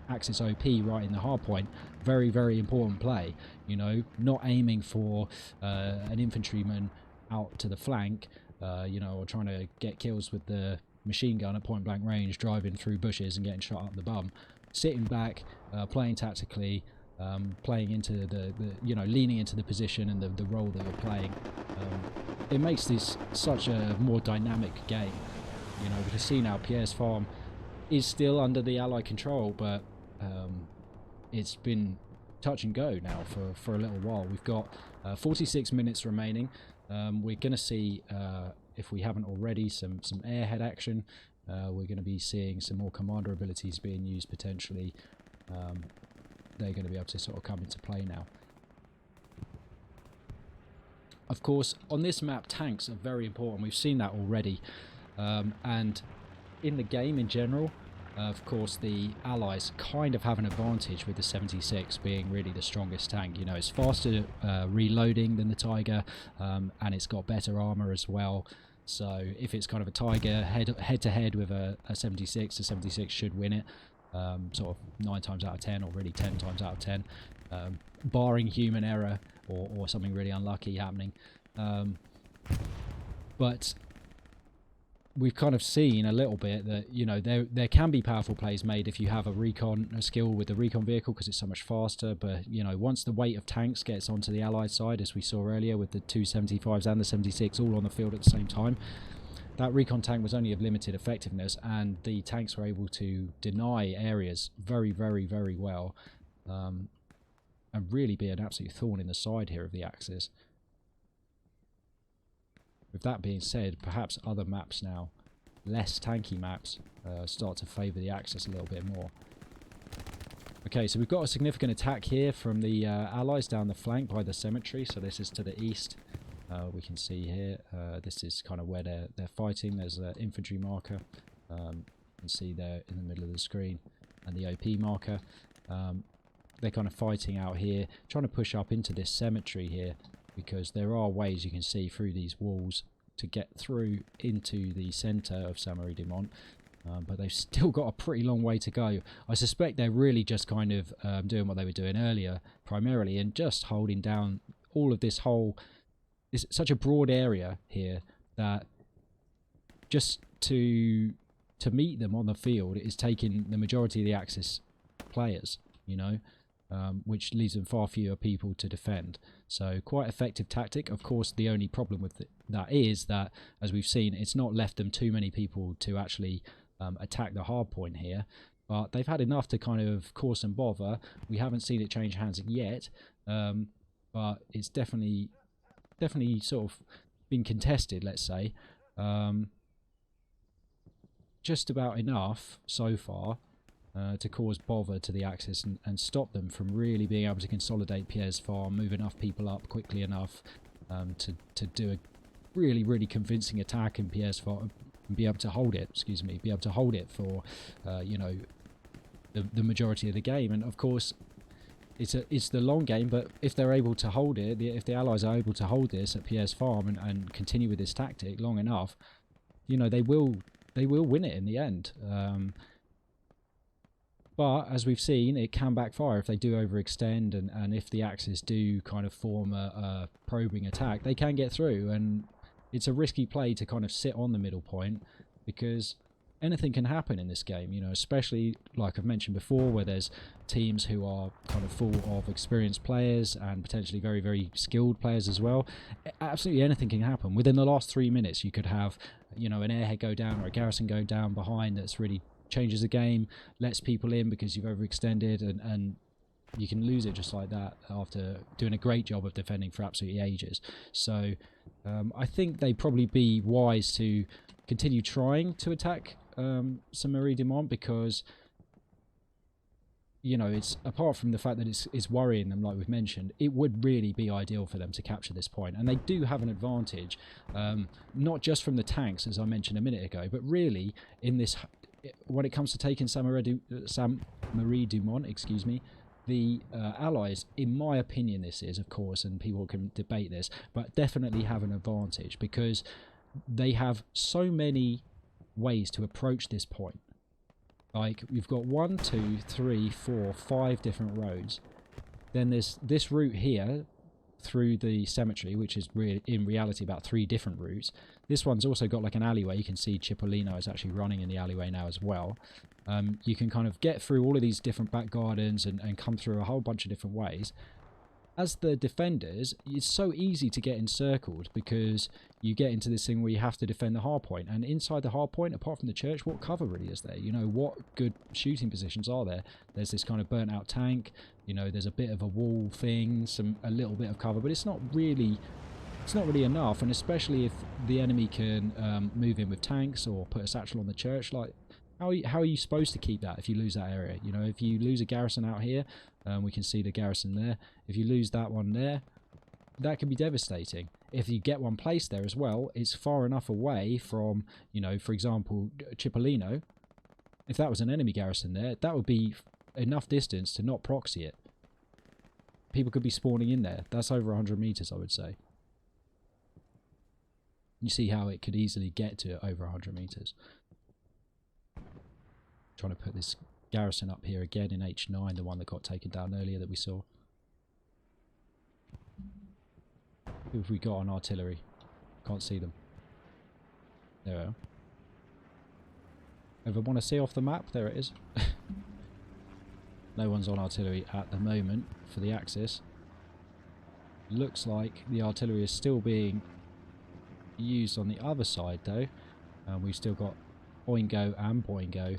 Axis OP right in the hard point. Very, very important play. You know, not aiming for an infantryman out to the flank, you know, or trying to get kills with the machine gun at point blank range, driving through bushes and getting shot up the bum. Sitting back, playing tactically, playing into the you know, leaning into the position and the role that you're playing. It makes this such a more dynamic game. You know, we can see now PS Farm is still under the Allied control, but it's been touch and go now for a little while. We've got 46 minutes remaining. We're going to see, if we haven't already, some airhead action. We're going to be seeing some more commander abilities being used potentially. They're going to be able to sort of come into play now. Of course, on this map, tanks are very important. We've seen that already. And in the game in general, of course, the Allies kind of have an advantage with the 76 being really the strongest tank. You know, it's faster reloading than the Tiger, and it's got better armor as well. So if it's kind of a Tiger head-to-head with a 76, the 76 should win it. Sort of 9 times out of 10, or really 10 times out of 10, barring human error or something really unlucky happening. But we've kind of seen a little bit that, you know, there can be powerful plays made if you have a skill with the recon vehicle, because it's so much faster. But, you know, once the weight of tanks gets onto the Allied side, as we saw earlier with the 275s and the 76 all on the field at the same time, that recon tank was only of limited effectiveness, and the tanks were able to deny areas very, very, very well, and really be an absolute thorn in the side here of the Axis. With that being said, perhaps other maps now, less tanky maps, start to favour the Axis a little bit more. Okay, so we've got a significant attack here from the Allies down the flank by the cemetery. So this is to the east. We can see here, this is kind of where they're fighting. There's an infantry marker. You can see there in the middle of the screen, and the OP marker. They're kind of fighting out here, trying to push up into this cemetery here, because there are ways you can see through these walls to get through into the centre of Samari-Dimont, but they've still got a pretty long way to go. I suspect they're really just kind of doing what they were doing earlier, primarily, and just holding down all of this whole... It's such a broad area here that just to meet them on the field is taking the majority of the Axis players, you know, which leaves them far fewer people to defend. So quite effective tactic. Of course, the only problem with that is that, as we've seen, it's not left them too many people to actually attack the hard point here. But they've had enough to kind of cause some bother. We haven't seen it change hands yet, but it's definitely sort of been contested, let's say. Just about enough so far to cause bother to the Axis and stop them from really being able to consolidate Pierre's Farm, move enough people up quickly enough to do a really convincing attack in Pierre's Farm and be able to hold it, be able to hold it for, you know, the majority of the game. And of course, it's the long game, but if they're able to hold it, if the Allies are able to hold this at Pierre's Farm and continue with this tactic long enough, you know, they will win it in the end. But as we've seen, it can backfire if they do overextend, and if the Axis do kind of form a probing attack, they can get through. And it's a risky play to kind of sit on the middle point, because anything can happen in this game, you know, especially like I've mentioned before, where there's teams who are kind of full of experienced players and potentially very skilled players as well. Absolutely anything can happen. Within the last 3 minutes, you could have, you know, an airhead go down or a garrison go down behind that's really changes the game, lets people in because you've overextended, and you can lose it just like that after doing a great job of defending for absolutely ages. So I think they'd probably be wise to continue trying to attack Saint-Merry du Mont, because, you know, it's apart from the fact that it's worrying them, like we've mentioned, it would really be ideal for them to capture this point. And they do have an advantage, not just from the tanks, as I mentioned a minute ago, but really in this, when it comes to taking Saint-Merry du Mont, excuse me, the Allies, in my opinion, this is, of course, and people can debate this, but definitely have an advantage, because they have so many ways to approach this point. Like, we've got 1, 2, 3, 4, 5 different roads. Then there's this route here through the cemetery, which is in reality about 3 different routes. This one's also got like an alleyway. You can see Cipollino is actually running in the alleyway now as well. You can kind of get through all of these different back gardens and come through a whole bunch of different ways. As the defenders, it's so easy to get encircled, because you get into this thing where you have to defend the hard point. And inside the hard point, apart from the church, what cover really is there? You know, what good shooting positions are there? There's this kind of burnt out tank, you know, there's a bit of a wall thing, a little bit of cover, but it's not really enough. And especially if the enemy can move in with tanks or put a satchel on the church, like, how are you supposed to keep that if you lose that area? You know, if you lose a garrison out here, we can see the garrison there. If you lose that one there, that can be devastating. If you get one placed there as well, it's far enough away from, you know, for example, Cipollino. If that was an enemy garrison there, that would be enough distance to not proxy it. People could be spawning in there. That's over 100 meters, I would say. You see how it could easily get to over 100 meters. Trying to put this garrison up here again in H9, the one that got taken down earlier that we saw. Who have we got on artillery? Can't see them. There we are. Ever want to see off the map? There it is. No one's on artillery at the moment for the Axis. Looks like the artillery is still being used on the other side though. We've still got Oingo and Boingo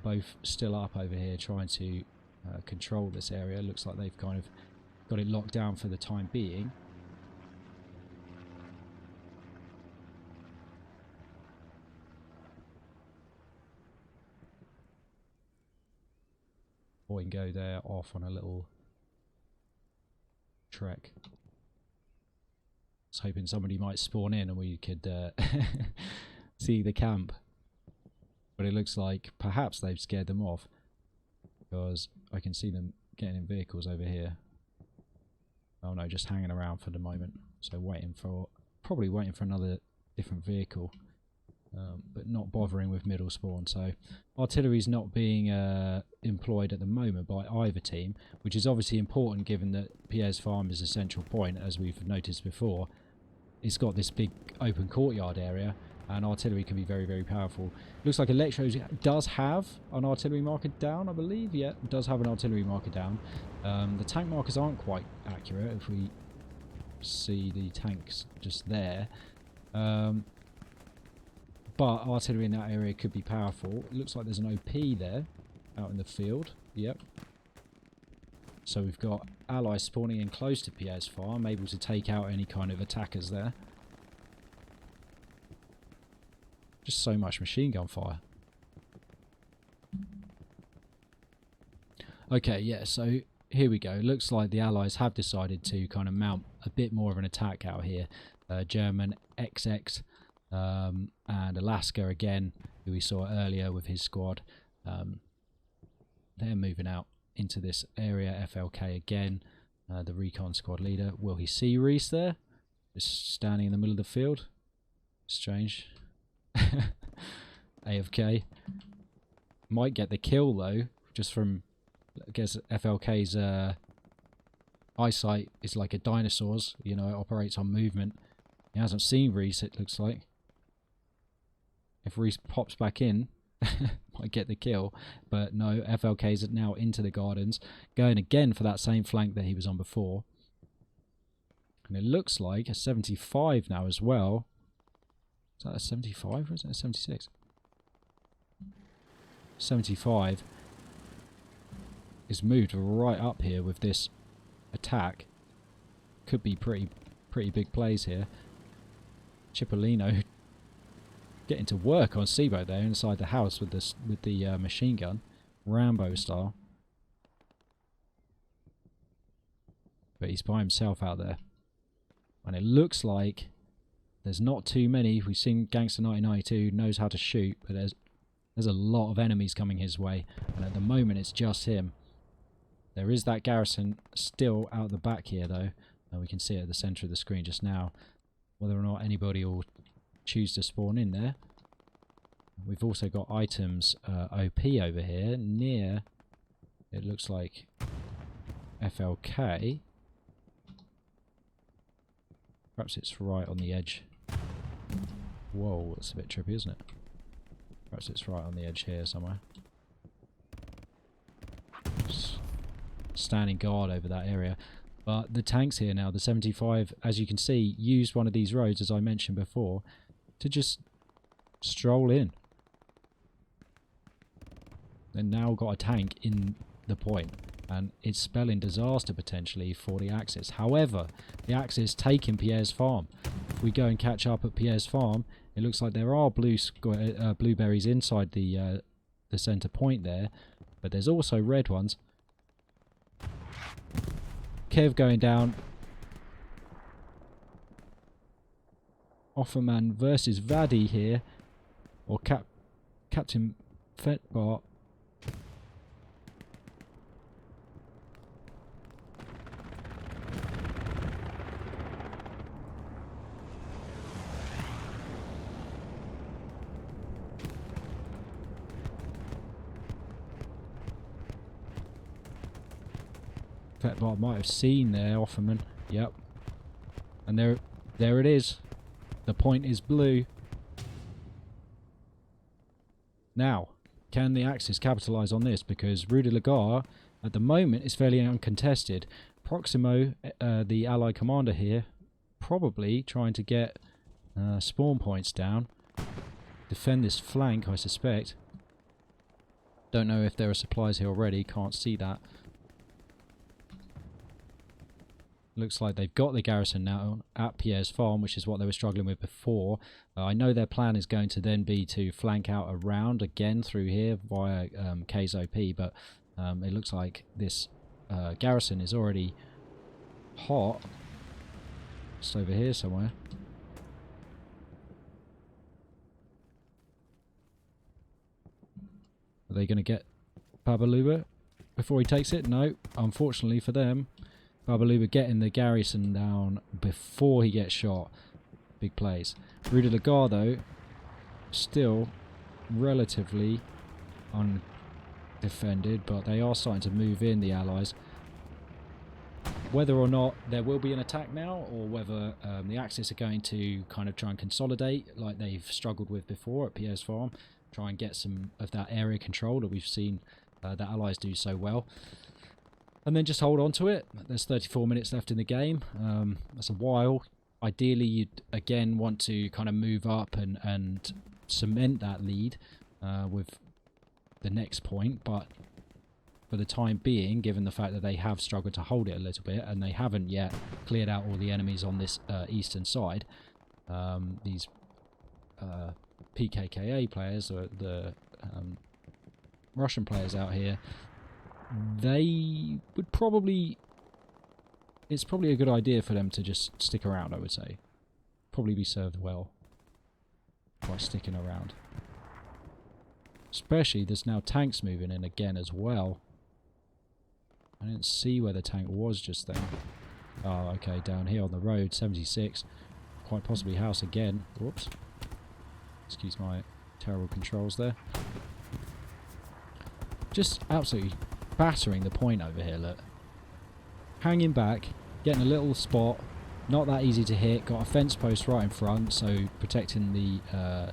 both still up over here trying to control this area. Looks like they've kind of got it locked down for the time being. Boingo there off on a little trek. I was hoping somebody might spawn in and we could see the camp. But it looks like perhaps they've scared them off, because I can see them getting in vehicles over here. Oh no, just hanging around for the moment. So probably waiting for another different vehicle, but not bothering with middle spawn. So artillery's not being employed at the moment by either team, which is obviously important given that Pierre's Farm is a central point, as we've noticed before. It's got this big open courtyard area, and artillery can be very powerful. Looks like Electro does have an artillery marker down, I believe. Yeah, it does have an artillery marker down. The tank markers aren't quite accurate if we see the tanks just there. But artillery in that area could be powerful. It looks like there's an OP there out in the field. Yep. So we've got allies spawning in close to Pierre's farm, able to take out any kind of attackers there. Just so much machine gun fire. Okay, yeah, so here we go. Looks like the allies have decided to kind of mount a bit more of an attack out here. German XX and Alaska again, who we saw earlier with his squad. They're moving out into this area. FLK again, the recon squad leader. Will he see Reese there? Just standing in the middle of the field. Strange. AFK. Might get the kill though, just from, I guess, FLK's eyesight is like a dinosaur's, you know, it operates on movement. He hasn't seen Reese, it looks like. If Reese pops back in, might get the kill. But no, FLK's now into the gardens, going again for that same flank that he was on before. And it looks like a 75 now as well. Is that a 75 or is it a 76? 75 is moved right up here with this attack. Could be pretty big plays here. Cipollino getting to work on Seaboat there inside the house with this machine gun, Rambo style. But he's by himself out there, and it looks like there's not too many. We've seen Gangster 1992 knows how to shoot, but there's a lot of enemies coming his way, and at the moment it's just him. There is that garrison still out the back here though, and we can see it at the centre of the screen just now. Whether or not anybody will choose to spawn in there. We've also got items OP over here near, it looks like, FLK. Perhaps it's right on the edge. Whoa, that's a bit trippy, isn't it? Perhaps it's right on the edge here somewhere. Just standing guard over that area. But the tanks here now, the 75, as you can see, used one of these roads, as I mentioned before, to just stroll in. They've now got a tank in the point, and it's spelling disaster potentially for the Axis. However, the Axis taking Pierre's farm. If we go and catch up at Pierre's farm, it looks like there are blueberries inside the centre point there, but there's also red ones. Kev going down. Offerman versus Vadi here, or Captain Fetbart. Fetbart might have seen there, Offerman. Yep. And there it is. The point is blue. Now, can the Axis capitalise on this? Because Rue de la Gare, at the moment, is fairly uncontested. Proximo, the Allied commander here, probably trying to get spawn points down. Defend this flank, I suspect. Don't know if there are supplies here already. Can't see that. Looks like they've got the garrison now at Pierre's farm, which is what they were struggling with before. I know their plan is going to then be to flank out around again through here via K's OP, but it looks like this garrison is already hot. Just over here somewhere. Are they going to get Babaluba before he takes it? No, unfortunately for them. Babaluba getting the garrison down before he gets shot. Big plays. Rue de la Gare, though, still relatively undefended, but they are starting to move in, the Allies. Whether or not there will be an attack now, or whether the Axis are going to kind of try and consolidate like they've struggled with before at Pierre's farm, try and get some of that area control that we've seen the Allies do so well. And then just hold on to it. There's 34 minutes left in the game. That's a while. Ideally, you'd again want to kind of move up and cement that lead with the next point, but for the time being, given the fact that they have struggled to hold it a little bit and they haven't yet cleared out all the enemies on this eastern side, these PKKA players, or the Russian players out here, they would probably... It's probably a good idea for them to just stick around, I would say. Probably be served well by sticking around. Especially, there's now tanks moving in again as well. I didn't see where the tank was just then. Oh, okay, down here on the road, 76. Quite possibly house again. Whoops. Excuse my terrible controls there. Just absolutely battering the point over here, look. Hanging back, getting a little spot, not that easy to hit. Got a fence post right in front, so protecting the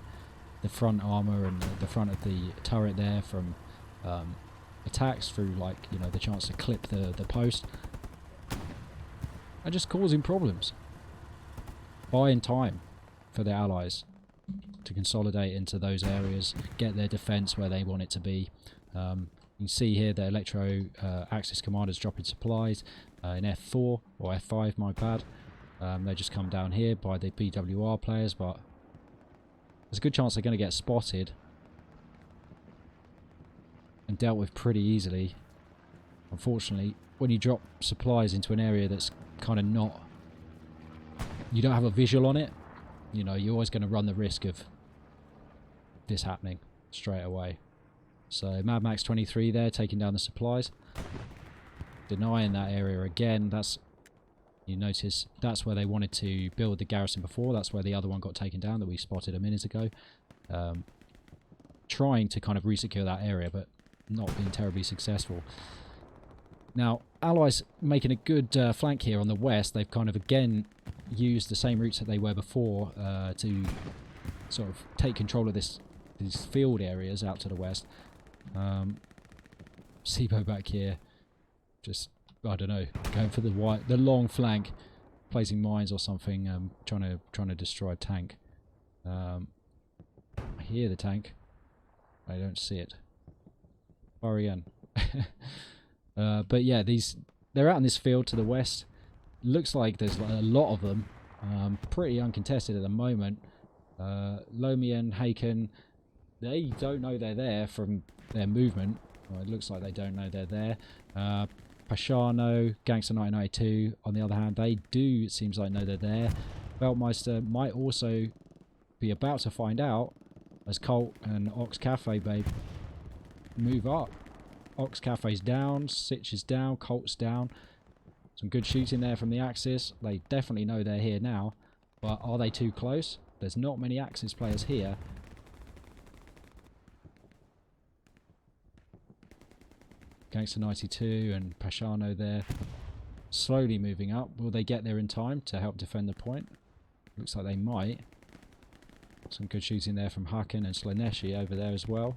front armor and the front of the turret there from attacks through, like, you know, the chance to clip the post, and just causing problems, buying time for the allies to consolidate into those areas, get their defense where they want it to be. You can see here the Electro Axis commanders dropping supplies in F4 or F5, my bad. They just come down here by the BWR players, but there's a good chance they're going to get spotted and dealt with pretty easily. Unfortunately, when you drop supplies into an area that's kind of not... You don't have a visual on it, you know, you're always going to run the risk of this happening straight away. So Mad Max 23 there, taking down the supplies. Denying that area again. That's, you notice, that's where they wanted to build the garrison before. That's where the other one got taken down that we spotted a minute ago. Trying to kind of resecure that area, but not being terribly successful. Now, Allies making a good flank here on the west. They've kind of again used the same routes that they were before to sort of take control of these field areas out to the west. Sibo back here, just, I don't know, going for the long flank, placing mines or something, trying to destroy a tank. I hear the tank, I don't see it. Far again. But yeah, they're out in this field to the west. Looks like there's a lot of them. Pretty uncontested at the moment. Lomien, Haken, they don't know they're there from their movement. Well, it looks like they don't know they're there. Pashano, Gangster 1992, on the other hand, they do, it seems like, know they're there. Beltmeister might also be about to find out as Colt and Ox Cafe, babe, move up. Ox Cafe's down, Sitch is down, Colt's down. Some good shooting there from the Axis. They definitely know they're here now, but are they too close? There's not many Axis players here. Gangster 92 and Pashano there, slowly moving up. Will they get there in time to help defend the point? Looks like they might. Some good shooting there from Haken and Slaneshi over there as well.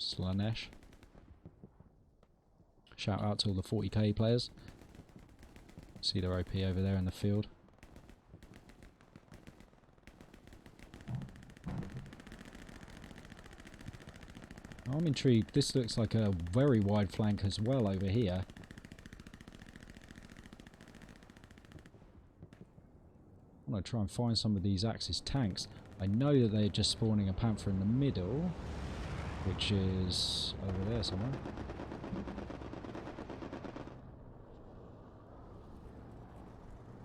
Slanesh. Shout out to all the 40k players. See their OP over there in the field. I'm intrigued. This looks like a very wide flank as well over here. I'm going to try and find some of these Axis tanks. I know that they're just spawning a Panther in the middle, which is over there somewhere.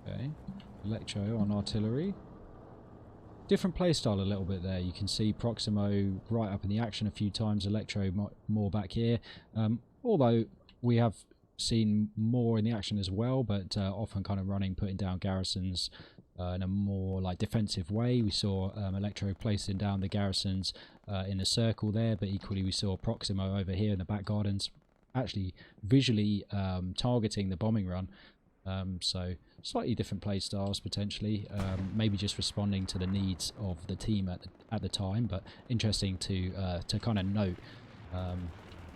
Okay, Electro on artillery. Different playstyle a little bit there. You can see Proximo right up in the action a few times, Electro more back here. Although we have seen more in the action as well, but often kind of running, putting down garrisons in a more like defensive way. We saw Electro placing down the garrisons in a circle there, but equally we saw Proximo over here in the back gardens actually visually targeting the bombing run. So slightly different play styles potentially, maybe just responding to the needs of the team at the time, but interesting to kind of note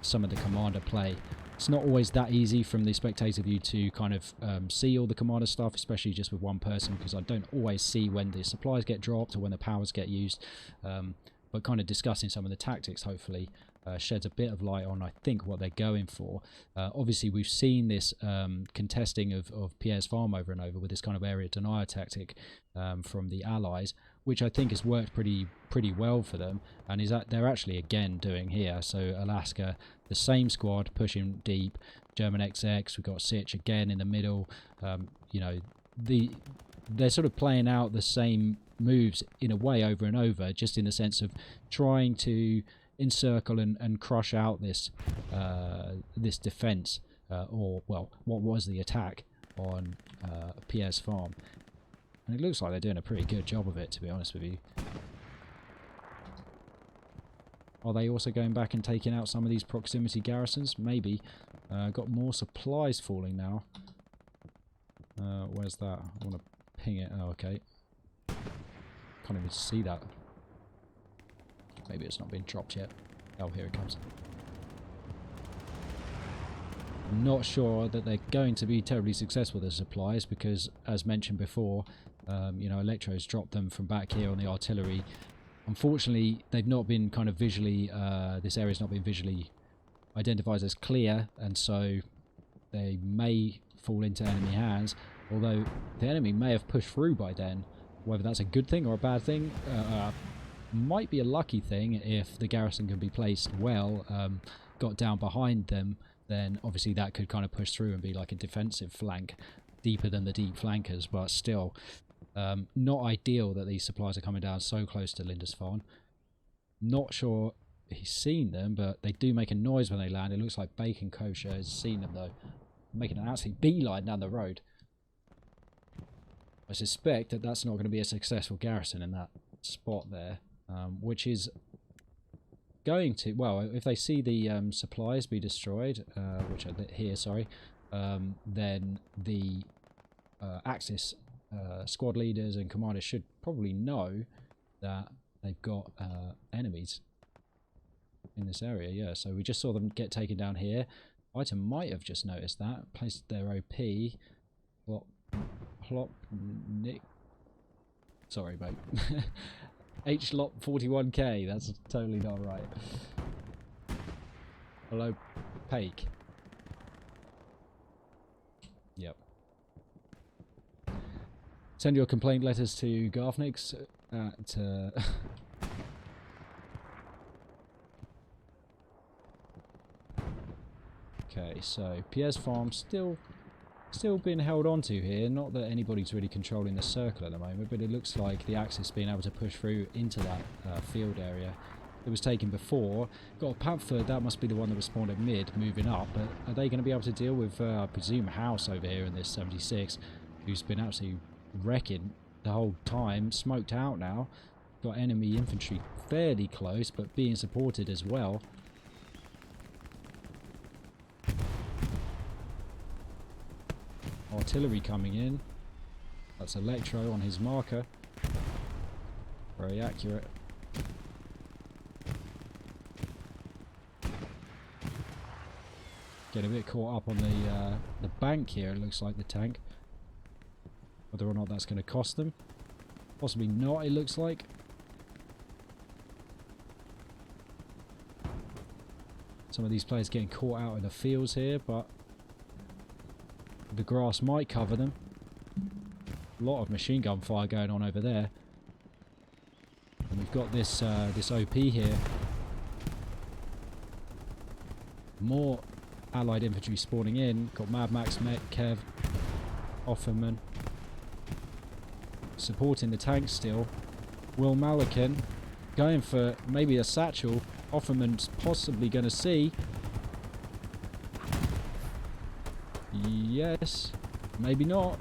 some of the commander play It's not always that easy from the spectator view to kind of see all the commander stuff, especially just with one person, because I don't always see when the supplies get dropped or when the powers get used. But kind of discussing some of the tactics hopefully sheds a bit of light on, I think, what they're going for. Obviously, we've seen this contesting of Pierre's farm over and over with this kind of area denier tactic from the Allies, which I think has worked pretty well for them, and they're actually again doing here. So Alaska, the same squad pushing deep. German XX, we've got Sich again in the middle. You know, they're sort of playing out the same moves in a way over and over, just in the sense of trying to encircle and crush out this this defense, or well, what was the attack on Pierre's farm. And it looks like they're doing a pretty good job of it, to be honest with you. Are they also going back and taking out some of these proximity garrisons? Maybe. Got more supplies falling now. Where's that? I want to ping it. Oh, okay. Can't even see that. Maybe it's not been dropped yet. Oh, here it comes. I'm not sure that they're going to be terribly successful with the supplies because, as mentioned before, you know, Electro's dropped them from back here on the artillery. Unfortunately, they've not been kind of visually, this area's not been visually identified as clear, and so they may fall into enemy hands, although the enemy may have pushed through by then. Whether that's a good thing or a bad thing might be a lucky thing if the garrison can be placed well, got down behind them, then obviously that could kind of push through and be like a defensive flank, deeper than the deep flankers, but still not ideal that these supplies are coming down so close to Lindisfarne. Not sure he's seen them, but they do make a noise when they land. It looks like Bacon Kosher has seen them though, making an absolute beeline down the road. I suspect that that's not going to be a successful garrison in that spot there, which is going to, well, if they see the supplies be destroyed, which are here, sorry, then the Axis squad leaders and commanders should probably know that they've got enemies in this area. Yeah, so we just saw them get taken down here. Item might have just noticed that, placed their OP. Plop Nick, sorry mate. HLOP 41k, that's totally not right. Hello, Pake. Yep. Send your complaint letters to Garfnix at okay, so Pierre's farm still being held on to here. Not that anybody's really controlling the circle at the moment, but it looks like the Axis being able to push through into that field area that was taken before. Got a Panther, that must be the one that was spawned at mid, moving up, but are they going to be able to deal with, I presume, House over here in this 76, who's been absolutely wrecking the whole time, smoked out now. Got enemy infantry fairly close, but being supported as well. Artillery coming in. That's Electro on his marker. Very accurate. Get a bit caught up on the bank here, it looks like, the tank. Whether or not that's going to cost them. Possibly not, it looks like. Some of these players getting caught out in the fields here, but the grass might cover them. A lot of machine gun fire going on over there. And we've got this this OP here. More Allied infantry spawning in. Got Mad Max, Met, Kev, Offerman supporting the tank still. Will Malakin going for maybe a satchel. Offerman's possibly going to see. Yes, maybe not.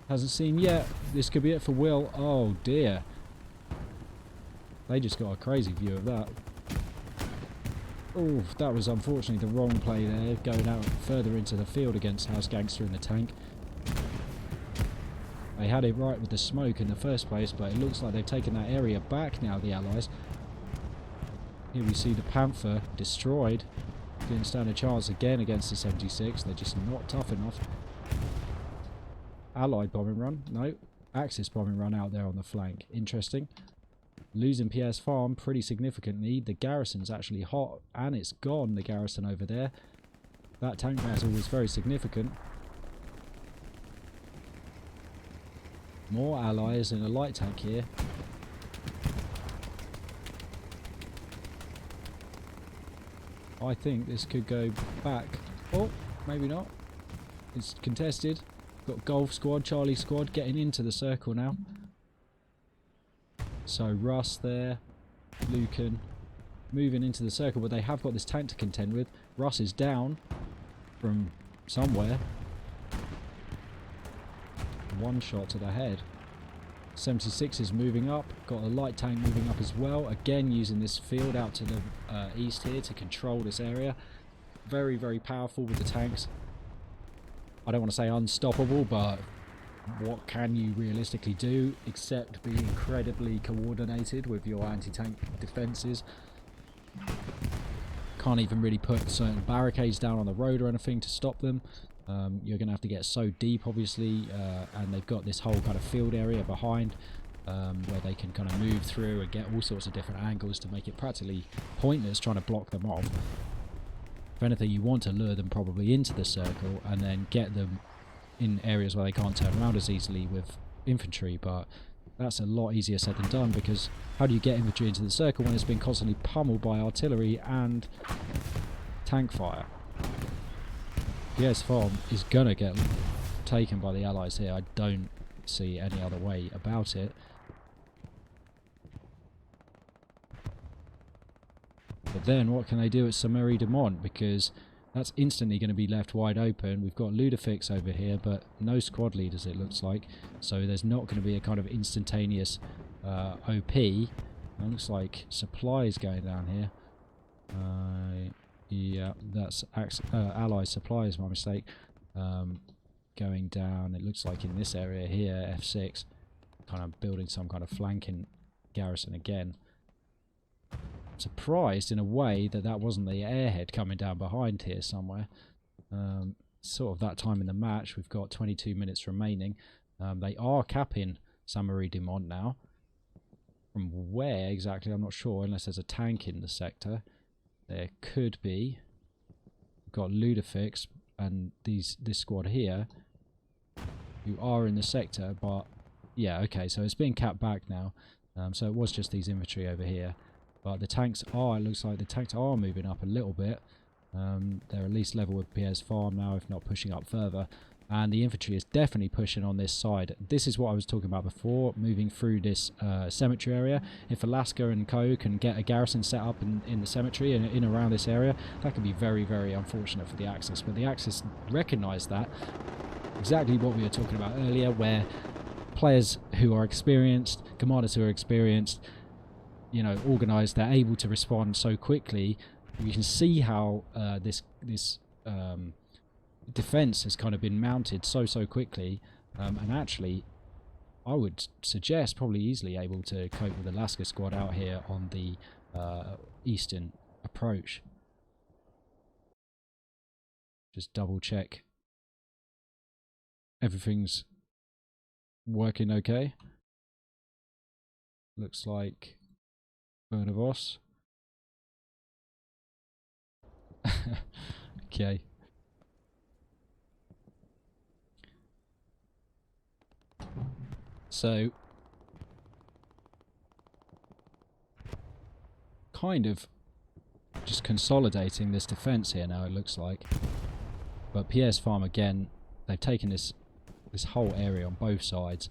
Hasn't seen yet. This could be it for Will. Oh dear. They just got a crazy view of that. Oh, that was unfortunately the wrong play there, going out further into the field against House Gangster in the tank. They had it right with the smoke in the first place, but it looks like they've taken that area back now, the Allies. Here we see the Panther destroyed. didn't stand a chance again against the 76. They're just not tough enough. Allied bombing run. No. Axis bombing run out there on the flank. Interesting. Losing PS Farm pretty significantly. The garrison's actually hot, and it's gone, the garrison over there. That tank battle was very significant. More allies and a light tank here. I think this could go back. Oh, maybe not. It's contested. Got Golf Squad, Charlie Squad getting into the circle now. So Russ there, Lucan moving into the circle, but they have got this tank to contend with. Russ is down from somewhere. One shot to the head. 76 is moving up, got a light tank moving up as well, again using this field out to the east here to control this area. Very, very powerful with the tanks. I don't want to say unstoppable, but what can you realistically do except be incredibly coordinated with your anti-tank defences? Can't even really put certain barricades down on the road or anything to stop them. You're going to have to get so deep, obviously, and they've got this whole kind of field area behind where they can kind of move through and get all sorts of different angles to make it practically pointless trying to block them off. If anything, you want to lure them probably into the circle and then get them in areas where they can't turn around as easily with infantry, but that's a lot easier said than done, because how do you get infantry into the circle when it's been constantly pummeled by artillery and tank fire? PS Farm is gonna get taken by the Allies here. I don't see any other way about it. But then what can they do at Samari de Mont? Because that's instantly going to be left wide open. We've got Ludefix over here, but no squad leaders, it looks like. So there's not going to be a kind of instantaneous OP. It looks like supplies going down here. Yeah, that's Allied supplies, my mistake. Going down, it looks like in this area here, F6. Kind of building some kind of flanking garrison again. Surprised in a way that that wasn't the airhead coming down behind here somewhere. Sort of that time in the match. We've got 22 minutes remaining. They are capping Samari de Mont now. From where exactly, I'm not sure, unless there's a tank in the sector. There could be. We've got Ludefix and this squad here who are in the sector, but yeah, okay, so it's being capped back now. So it was just these infantry over here. But the tanks are, it looks like the tanks are moving up a little bit. They're at least level with PS Farm now, if not pushing up further. And the infantry is definitely pushing on this side. This is what I was talking about before, moving through this cemetery area. If Alaska and co can get a garrison set up in the cemetery and in around this area, that could be very, very unfortunate for the Axis. But the Axis recognise that. Exactly what we were talking about earlier, where players who are experienced, commanders who are experienced, you know, organised, they're able to respond so quickly. You can see how this defence has kind of been mounted so quickly, and actually I would suggest probably easily able to cope with the Alaska squad out here on the eastern approach. Just double check everything's working okay. Looks like Bernavos. Okay. So, kind of just consolidating this defence here now, it looks like. But PS Farm again, they've taken this whole area on both sides.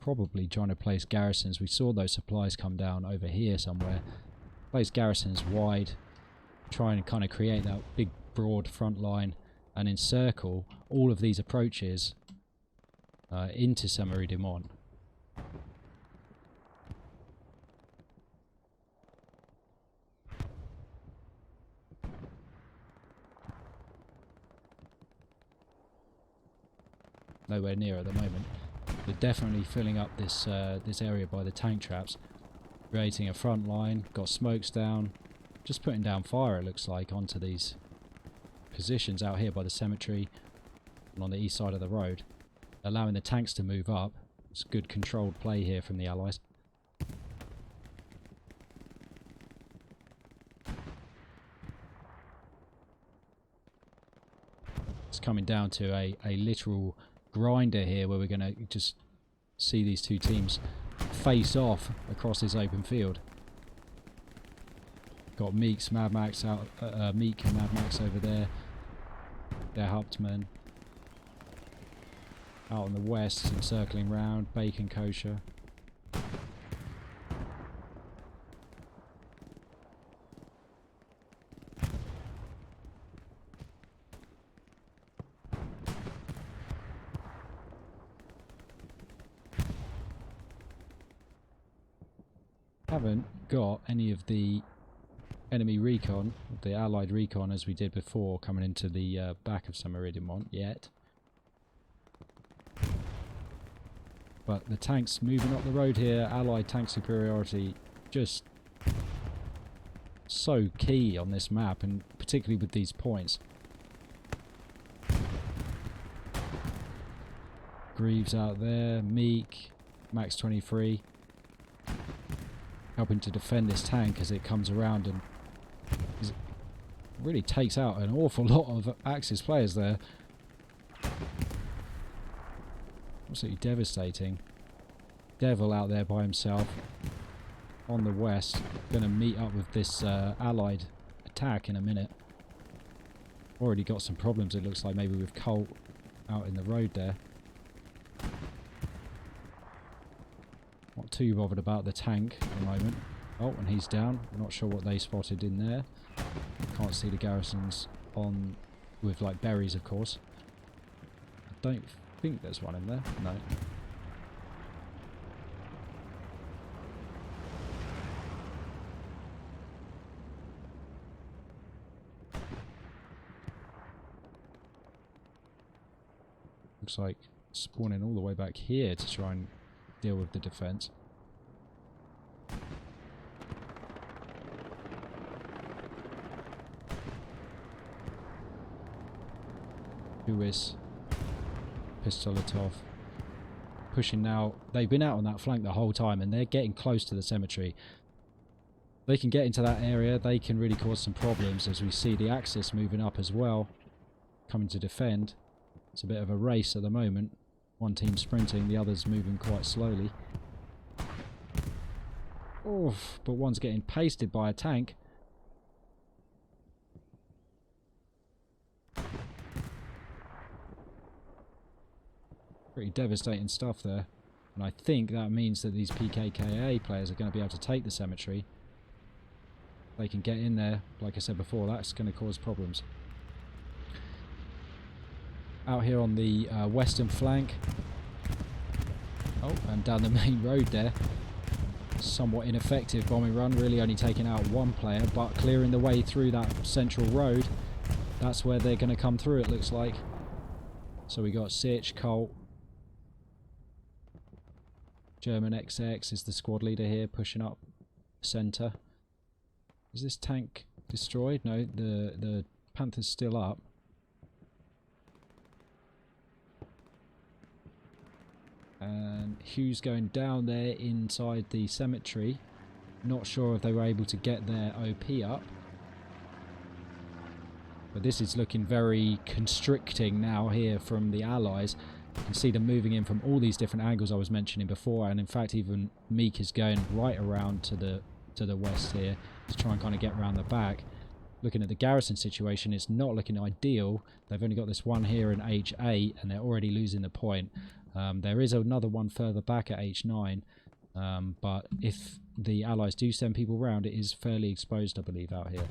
Probably trying to place garrisons. We saw those supplies come down over here somewhere. Place garrisons wide, try and kind of create that big broad front line and encircle all of these approaches into Samari de Mont. Nowhere near at the moment. They're definitely filling up this this area by the tank traps. Creating a front line, got smokes down, just putting down fire it looks like onto these positions out here by the cemetery and on the east side of the road, allowing the tanks to move up. It's good controlled play here from the Allies. It's coming down to a literal grinder here where we're going to just see these two teams face off across this open field. Got Meek's Mad Max out, Meek and Mad Max over there. Their Hauptmann out on the west and circling round. Bacon Kosher. Haven't got any of the enemy recon, the allied recon as we did before coming into the back of Saint-Méry-de-Monts yet. But the tanks moving up the road here, allied tank superiority, just so key on this map, and particularly with these points. Greaves out there, Meek, Max 23. Helping to defend this tank as it comes around and really takes out an awful lot of Axis players there. Absolutely devastating. Devil out there by himself on the west, going to meet up with this allied attack in a minute. Already got some problems it looks like, maybe with Colt out in the road there. Not too bothered about the tank at the moment. Oh, and he's down. Not sure what they spotted in there. Can't see the garrisons on with like berries, of course. I don't think there's one in there. No. Looks like spawning all the way back here to try and deal with the defense. Lewis, Pistoletov, pushing now. They've been out on that flank the whole time and they're getting close to the cemetery. They can get into that area, they can really cause some problems as we see the Axis moving up as well, coming to defend. It's a bit of a race at the moment. One team sprinting, the others moving quite slowly. Oof, but one's getting pasted by a tank. Pretty devastating stuff there. And I think that means that these PKKA players are going to be able to take the cemetery. They can get in there. Like I said before, that's going to cause problems. Out here on the western flank. Oh, and down the main road there. Somewhat ineffective bombing run, really only taking out one player, but clearing the way through that central road. That's where they're going to come through, it looks like. So we got Sitch, Colt. German XX is the squad leader here, pushing up centre. Is this tank destroyed? No, the Panther's still up. And Hughes going down there inside the cemetery. Not sure if they were able to get their OP up. But this is looking very constricting now here from the Allies. You can see them moving in from all these different angles I was mentioning before, and in fact even Meek is going right around to the west here to try and kind of get around the back. Looking at the garrison situation, it's not looking ideal. They've only got this one here in H8 and they're already losing the point. There is another one further back at H9, but if the Allies do send people round, it is fairly exposed, I believe, out here.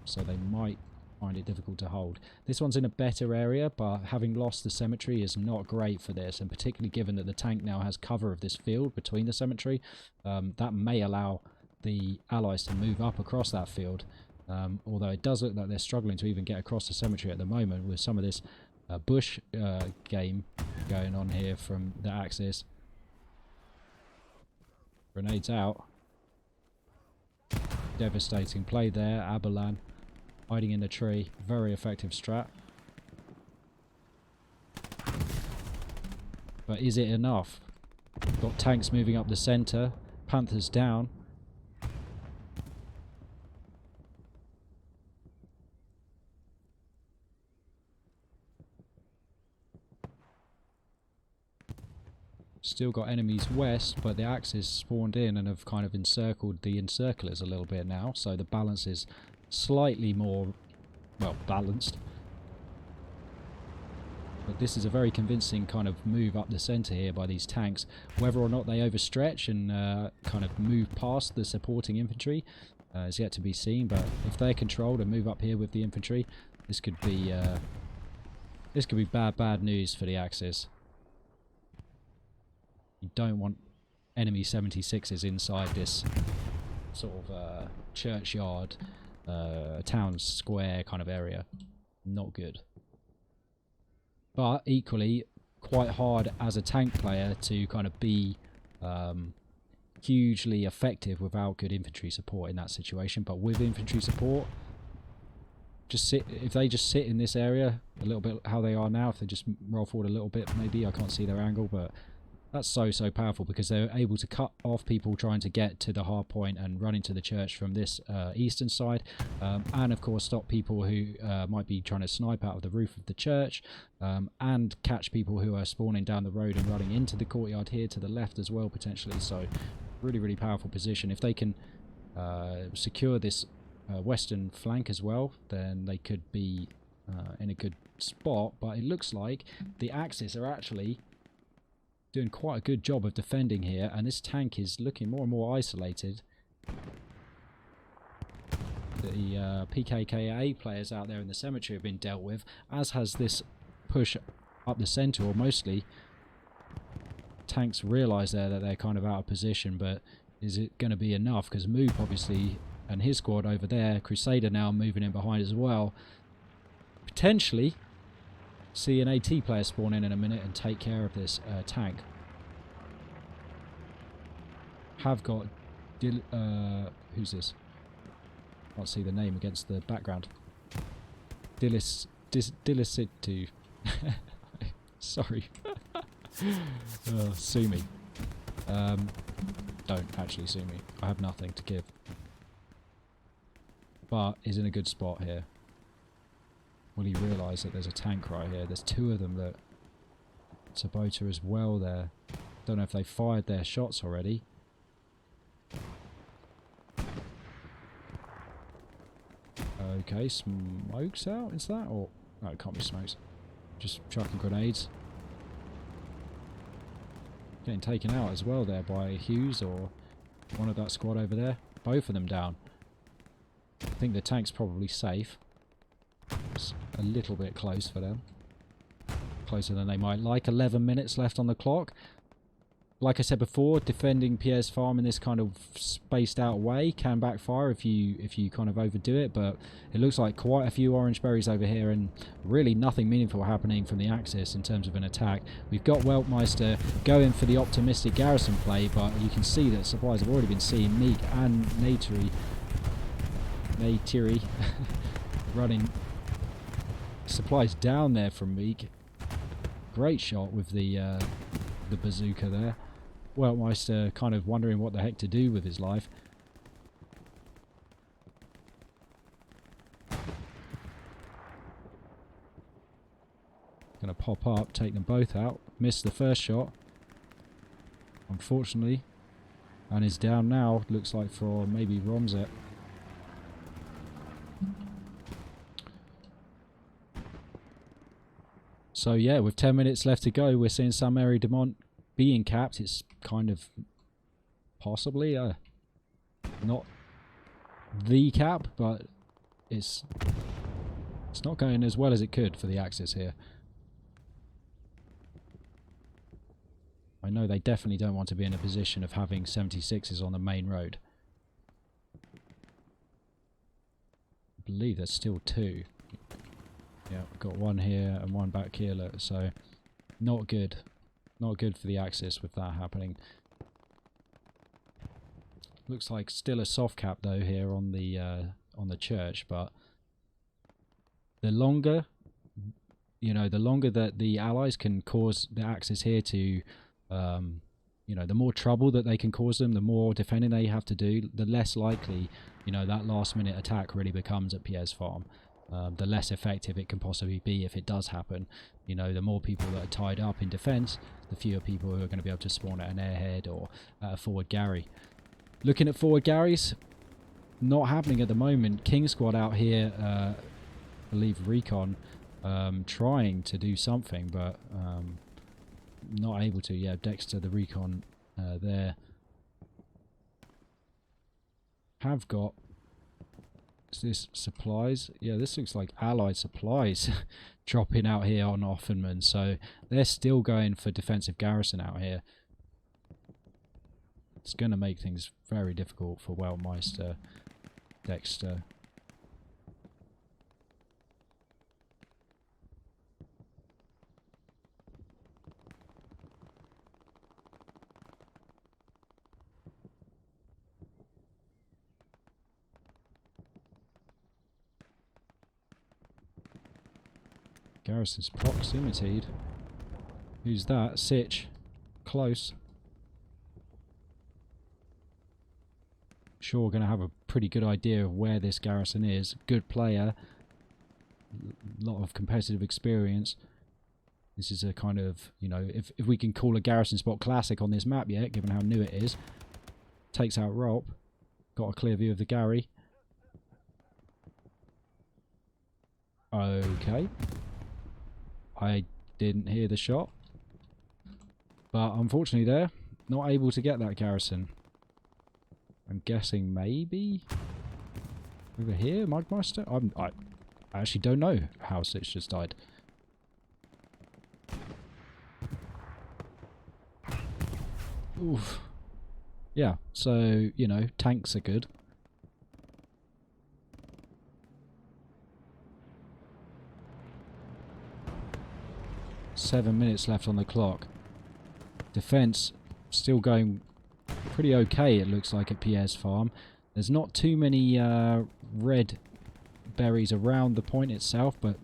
So they might find it difficult to hold. This one's in a better area, but having lost the cemetery is not great for this, and particularly given that the tank now has cover of this field between the cemetery, that may allow the Allies to move up across that field. Although it does look like they're struggling to even get across the cemetery at the moment with some of this bush game going on here from the Axis. Grenades out. Devastating play there. Abalan hiding in the tree. Very effective strat. But is it enough? Got tanks moving up the centre. Panthers down. Still got enemies west, but the Axis spawned in and have kind of encircled the encirclers a little bit now, so the balance is slightly more, well, balanced. But this is a very convincing kind of move up the centre here by these tanks. Whether or not they overstretch and kind of move past the supporting infantry is yet to be seen, but if they're controlled and move up here with the infantry, this could be bad news for the Axis. You don't want enemy 76s inside this sort of churchyard, town square kind of area. Not good. But equally, quite hard as a tank player to kind of be hugely effective without good infantry support in that situation. But with infantry support, if they just sit in this area a little bit how they are now, if they just roll forward a little bit, maybe, I can't see their angle, but that's so powerful because they're able to cut off people trying to get to the hard point and run into the church from this eastern side, and of course stop people who might be trying to snipe out of the roof of the church, and catch people who are spawning down the road and running into the courtyard here to the left as well potentially. So really powerful position. If they can secure this western flank as well, then they could be in a good spot. But it looks like the Axis are actually doing quite a good job of defending here, and this tank is looking more and more isolated. The PKKA players out there in the cemetery have been dealt with, as has this push up the centre, or mostly. Tanks realise there that they're kind of out of position, but is it going to be enough? Because Moop obviously and his squad over there, Crusader now moving in behind as well. Potentially see an AT player spawn in a minute and take care of this tank. Have got who's this? Can't see the name against the background. Dilisitu. Sorry. Sue me. Don't actually sue me. I have nothing to give. But is in a good spot here. Will he realise that there's a tank right here? There's two of them. That Sabota as well there. Don't know if they fired their shots already. Okay, smokes out, is that? Or no, it can't be smokes. Just chucking grenades. Getting taken out as well there by Hughes or one of that squad over there. Both of them down. I think the tank's probably safe. It's a little bit close for them. Closer than they might like. 11 minutes left on the clock. Like I said before, defending Pierre's farm in this kind of spaced out way can backfire if you kind of overdo it, but it looks like quite a few orange berries over here and really nothing meaningful happening from the Axis in terms of an attack. We've got Weltmeister going for the optimistic garrison play, but you can see that supplies have already been seen. Meek and Neytiri running supplies down there from Meek. Great shot with the bazooka there. Weltmeister kind of wondering what the heck to do with his life. Gonna pop up, take them both out. Missed the first shot, unfortunately, and is down now. Looks like for maybe Romzet. So yeah, with 10 minutes left to go, we're seeing Saint-Mary de Mont being capped. It's kind of possibly not the cap, but it's not going as well as it could for the Axis here. I know they definitely don't want to be in a position of having 76s on the main road. I believe there's still two. Yeah, got one here and one back here, look, so not good. Not good for the Axis with that happening. Looks like still a soft cap though here on the church, but the longer, you know, the longer that the Allies can cause the Axis here to, you know, the more trouble that they can cause them, the more defending they have to do, the less likely, you know, that last minute attack really becomes at Pierre's Farm. The less effective it can possibly be if it does happen. You know, the more people that are tied up in defence, the fewer people who are going to be able to spawn at an airhead or at a forward Gary. Looking at forward Garys, not happening at the moment. King Squad out here, I believe Recon, trying to do something, but not able to. Yeah, Dexter, the Recon there, have got... Is this supplies? Yeah, this looks like Allied supplies dropping out here on Offenman, so they're still going for defensive garrison out here. It's going to make things very difficult for Weltmeister, Dexter. Garrison's proximity. Who's that? Sitch. Close. Sure, going to have a pretty good idea of where this garrison is. Good player. A lot of competitive experience. This is a kind of, you know, if we can call a garrison spot classic on this map yet, given how new it is. Takes out Rolp. Got a clear view of the Gary. Okay. I didn't hear the shot, but unfortunately there, not able to get that garrison. I'm guessing maybe over here, Mugmeister? I actually don't know how Sitch just died. Oof. Yeah, so, you know, tanks are good. Seven minutes left on the clock. Defense still going pretty okay, it looks like, at Pierre's Farm. There's not too many red berries around the point itself, but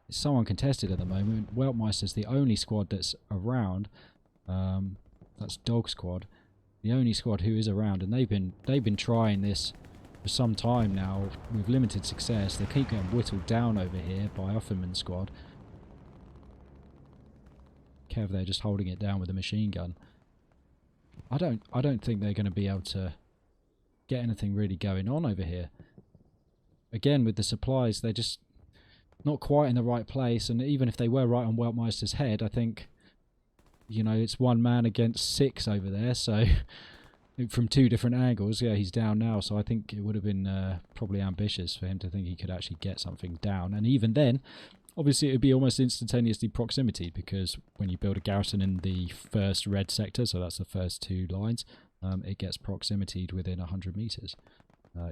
it's so uncontested at the moment. Weltmeister's the only squad that's around. That's Dog Squad, the only squad who is around, and they've been trying this for some time now with limited success. They keep getting whittled down over here by Offenman's squad. Kev there just holding it down with a machine gun. I don't think they're going to be able to get anything really going on over here. Again, with the supplies, they're just not quite in the right place, and even if they were right on Weltmeister's head, I think, you know, it's one man against six over there, so from two different angles. Yeah, he's down now, so I think it would have been probably ambitious for him to think he could actually get something down, and even then, obviously it would be almost instantaneously proximity, because when you build a garrison in the first red sector, so that's the first two lines, it gets proximitied within 100 meters.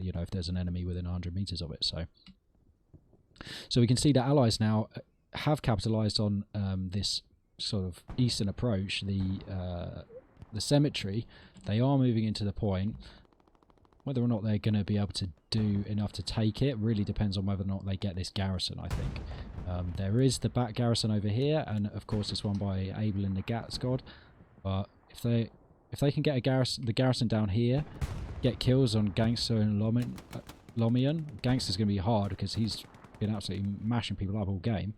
You know, if there's an enemy within 100 meters of it. So we can see that Allies now have capitalized on this sort of eastern approach, the cemetery. They are moving into the point. Whether or not they're going to be able to do enough to take it really depends on whether or not they get this garrison, I think. There is the back garrison over here, and of course this one by Abel and the Gat squad. But if they can get the garrison down here, get kills on Gangster and Lomian. Gangster's going to be hard because he's been absolutely mashing people up all game.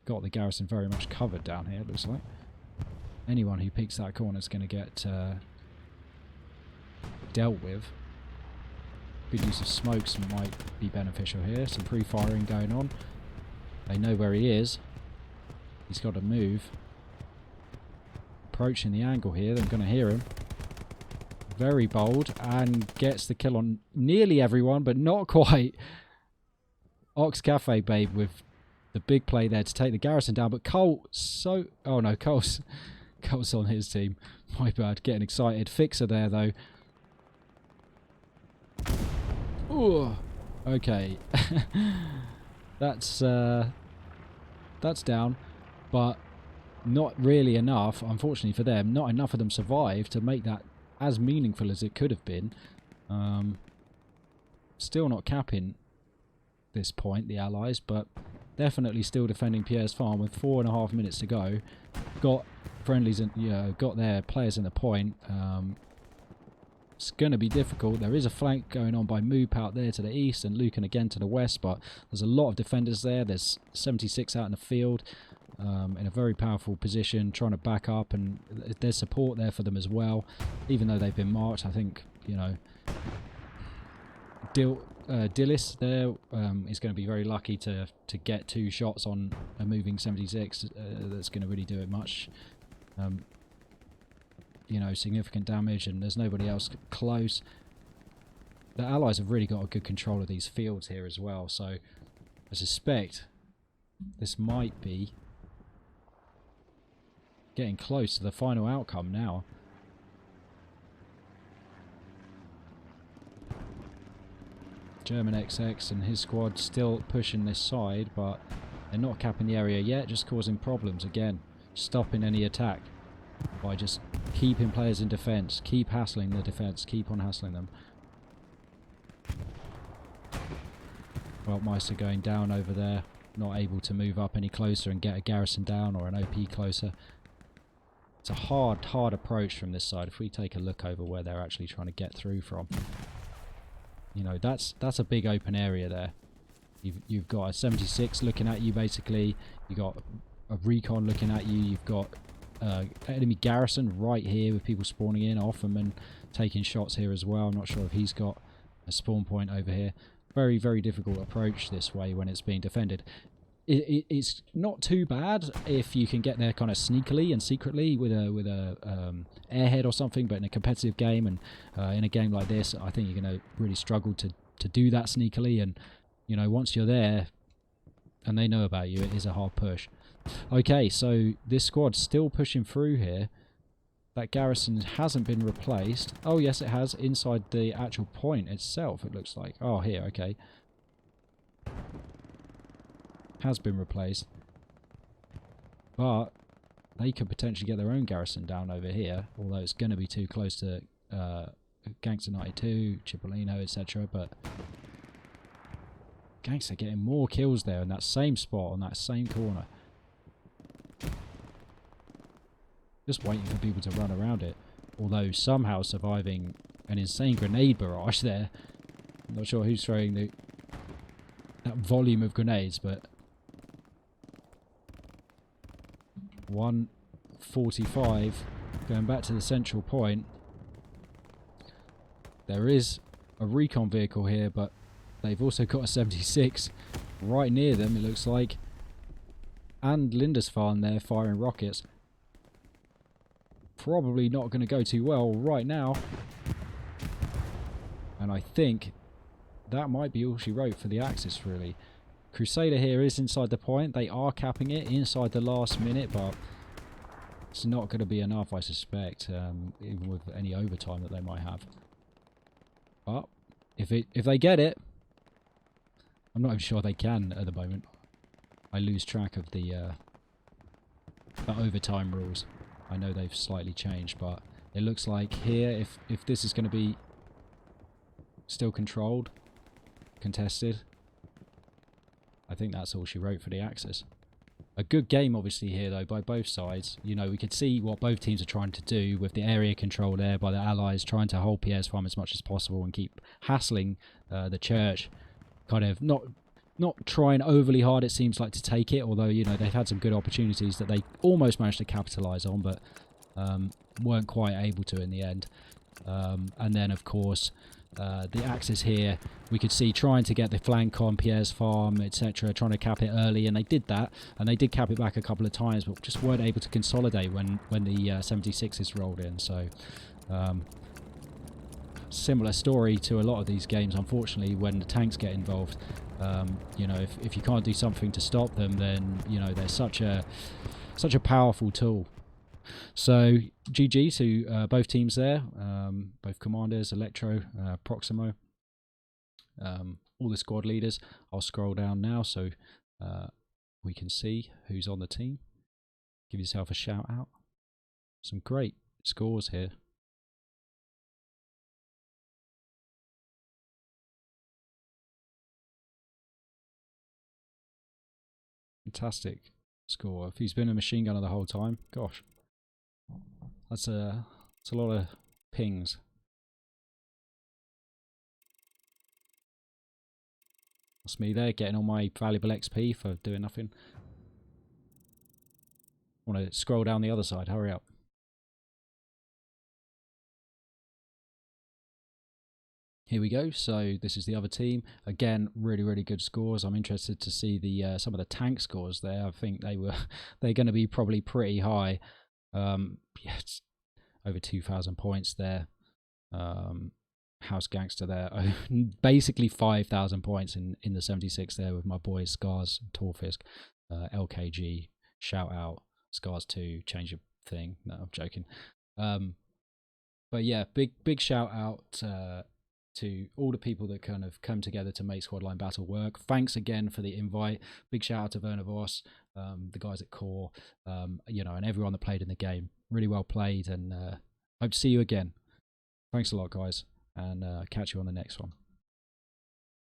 Got the garrison very much covered down here, it looks like. Anyone who peeks that corner is going to get dealt with. Good use of smokes might be beneficial here. Some pre-firing going on. They know where he is. He's got to move. Approaching the angle here. They're going to hear him. Very bold, and gets the kill on nearly everyone, but not quite. Ox Cafe Babe with the big play there to take the garrison down, but Cole, oh no, Cole's on his team. My bad, getting excited. Fixer there though. Ooh, okay. That's down, but not really enough, unfortunately for them. Not enough of them survive to make that as meaningful as it could have been. Still not capping this point, the Allies, but definitely still defending Pierre's Farm with 4.5 minutes to go. Got friendlies and got their players in the point. It's going to be difficult. There is a flank going on by Moop out there to the east and Lucan again to the west, but there's a lot of defenders there. There's 76 out in the field in a very powerful position, trying to back up, and there's support there for them as well. Even though they've been marked, I think, Dillis there is going to be very lucky to get 2 shots on a moving 76. That's going to really do it much. Significant damage, and there's nobody else close. The Allies have really got a good control of these fields here as well, so I suspect this might be getting close to the final outcome now. German XX and his squad still pushing this side, but they're not capping the area yet, just causing problems again, stopping any attack by just keeping players in defence, keep hassling the defence, keep on hassling them. Weltmeister going down over there, not able to move up any closer and get a garrison down or an OP closer. It's a hard approach from this side. If we take a look over where they're actually trying to get through from, that's a big open area there. You've got a 76 looking at you basically. You've got a recon looking at you. You've got enemy garrison right here with people spawning in, Offerman taking shots here as well. I'm not sure if he's got a spawn point over here. Very, very difficult approach this way when it's being defended. It's not too bad if you can get there kind of sneakily and secretly with a airhead or something, but in a competitive game and in a game like this, I think you're going to really struggle to do that sneakily. And once you're there and they know about you, it is a hard push. Okay, so this squad's still pushing through here. That garrison hasn't been replaced. Oh yes, it has, inside the actual point itself, it looks like. Oh, here, okay. Has been replaced. But they could potentially get their own garrison down over here, although it's going to be too close to Gangster 92, Cipollino, etc. But Gangster getting more kills there in that same spot, on that same corner. Just waiting for people to run around it. Although somehow surviving an insane grenade barrage there. I'm not sure who's throwing that volume of grenades, but 145 going back to the central point. There is a recon vehicle here, but they've also got a 76 right near them, it looks like, and Lindisfarne there firing rockets. Probably not going to go too well right now, and I think that might be all she wrote for the Axis, really. Crusader here is inside the point. They are capping it inside the last minute, but it's not going to be enough, I suspect, even with any overtime that they might have. But if they get it, I'm not even sure they can at the moment. I lose track of the overtime rules. I know they've slightly changed, but it looks like here, if this is going to be still controlled, contested, I think that's all she wrote for the Axis. A good game, obviously, here, though, by both sides. We could see what both teams are trying to do with the area control there by the Allies, trying to hold Pierre's Farm as much as possible and keep hassling the church. Kind of not trying overly hard, it seems like, to take it, although, they've had some good opportunities that they almost managed to capitalise on, but weren't quite able to in the end. And then, of course, the Axis here, we could see trying to get the flank on Pierre's Farm, etc., trying to cap it early, and they did that, and they did cap it back a couple of times, but just weren't able to consolidate when the 76s rolled in. So similar story to a lot of these games, unfortunately, when the tanks get involved. If you can't do something to stop them, then they're such a powerful tool. So GG to both teams there, both commanders, Electro, Proximo, all the squad leaders. I'll scroll down now so we can see who's on the team. Give yourself a shout out. Some great scores here. Fantastic score. If he's been a machine gunner the whole time, gosh, that's a lot of pings. That's me there, getting all my valuable XP for doing nothing. I want to scroll down the other side, hurry up. Here we go. So this is the other team. Again, really good scores. I'm interested to see the some of the tank scores there. I think they're going to be probably pretty high. Yeah, it's over 2,000 points there. House Gangster there. Basically 5,000 points in the 76 there with my boys Scars, Torfisk, LKG, shout out, Scars 2, change your thing. No, I'm joking. But yeah, big shout out to all the people that kind of come together to make Squadline Battle work. Thanks again for the invite. Big shout out to Werner Voss, the guys at Core, you know, and everyone that played in the game. Really well played, and hope to see you again. Thanks a lot, guys, and catch you on the next one.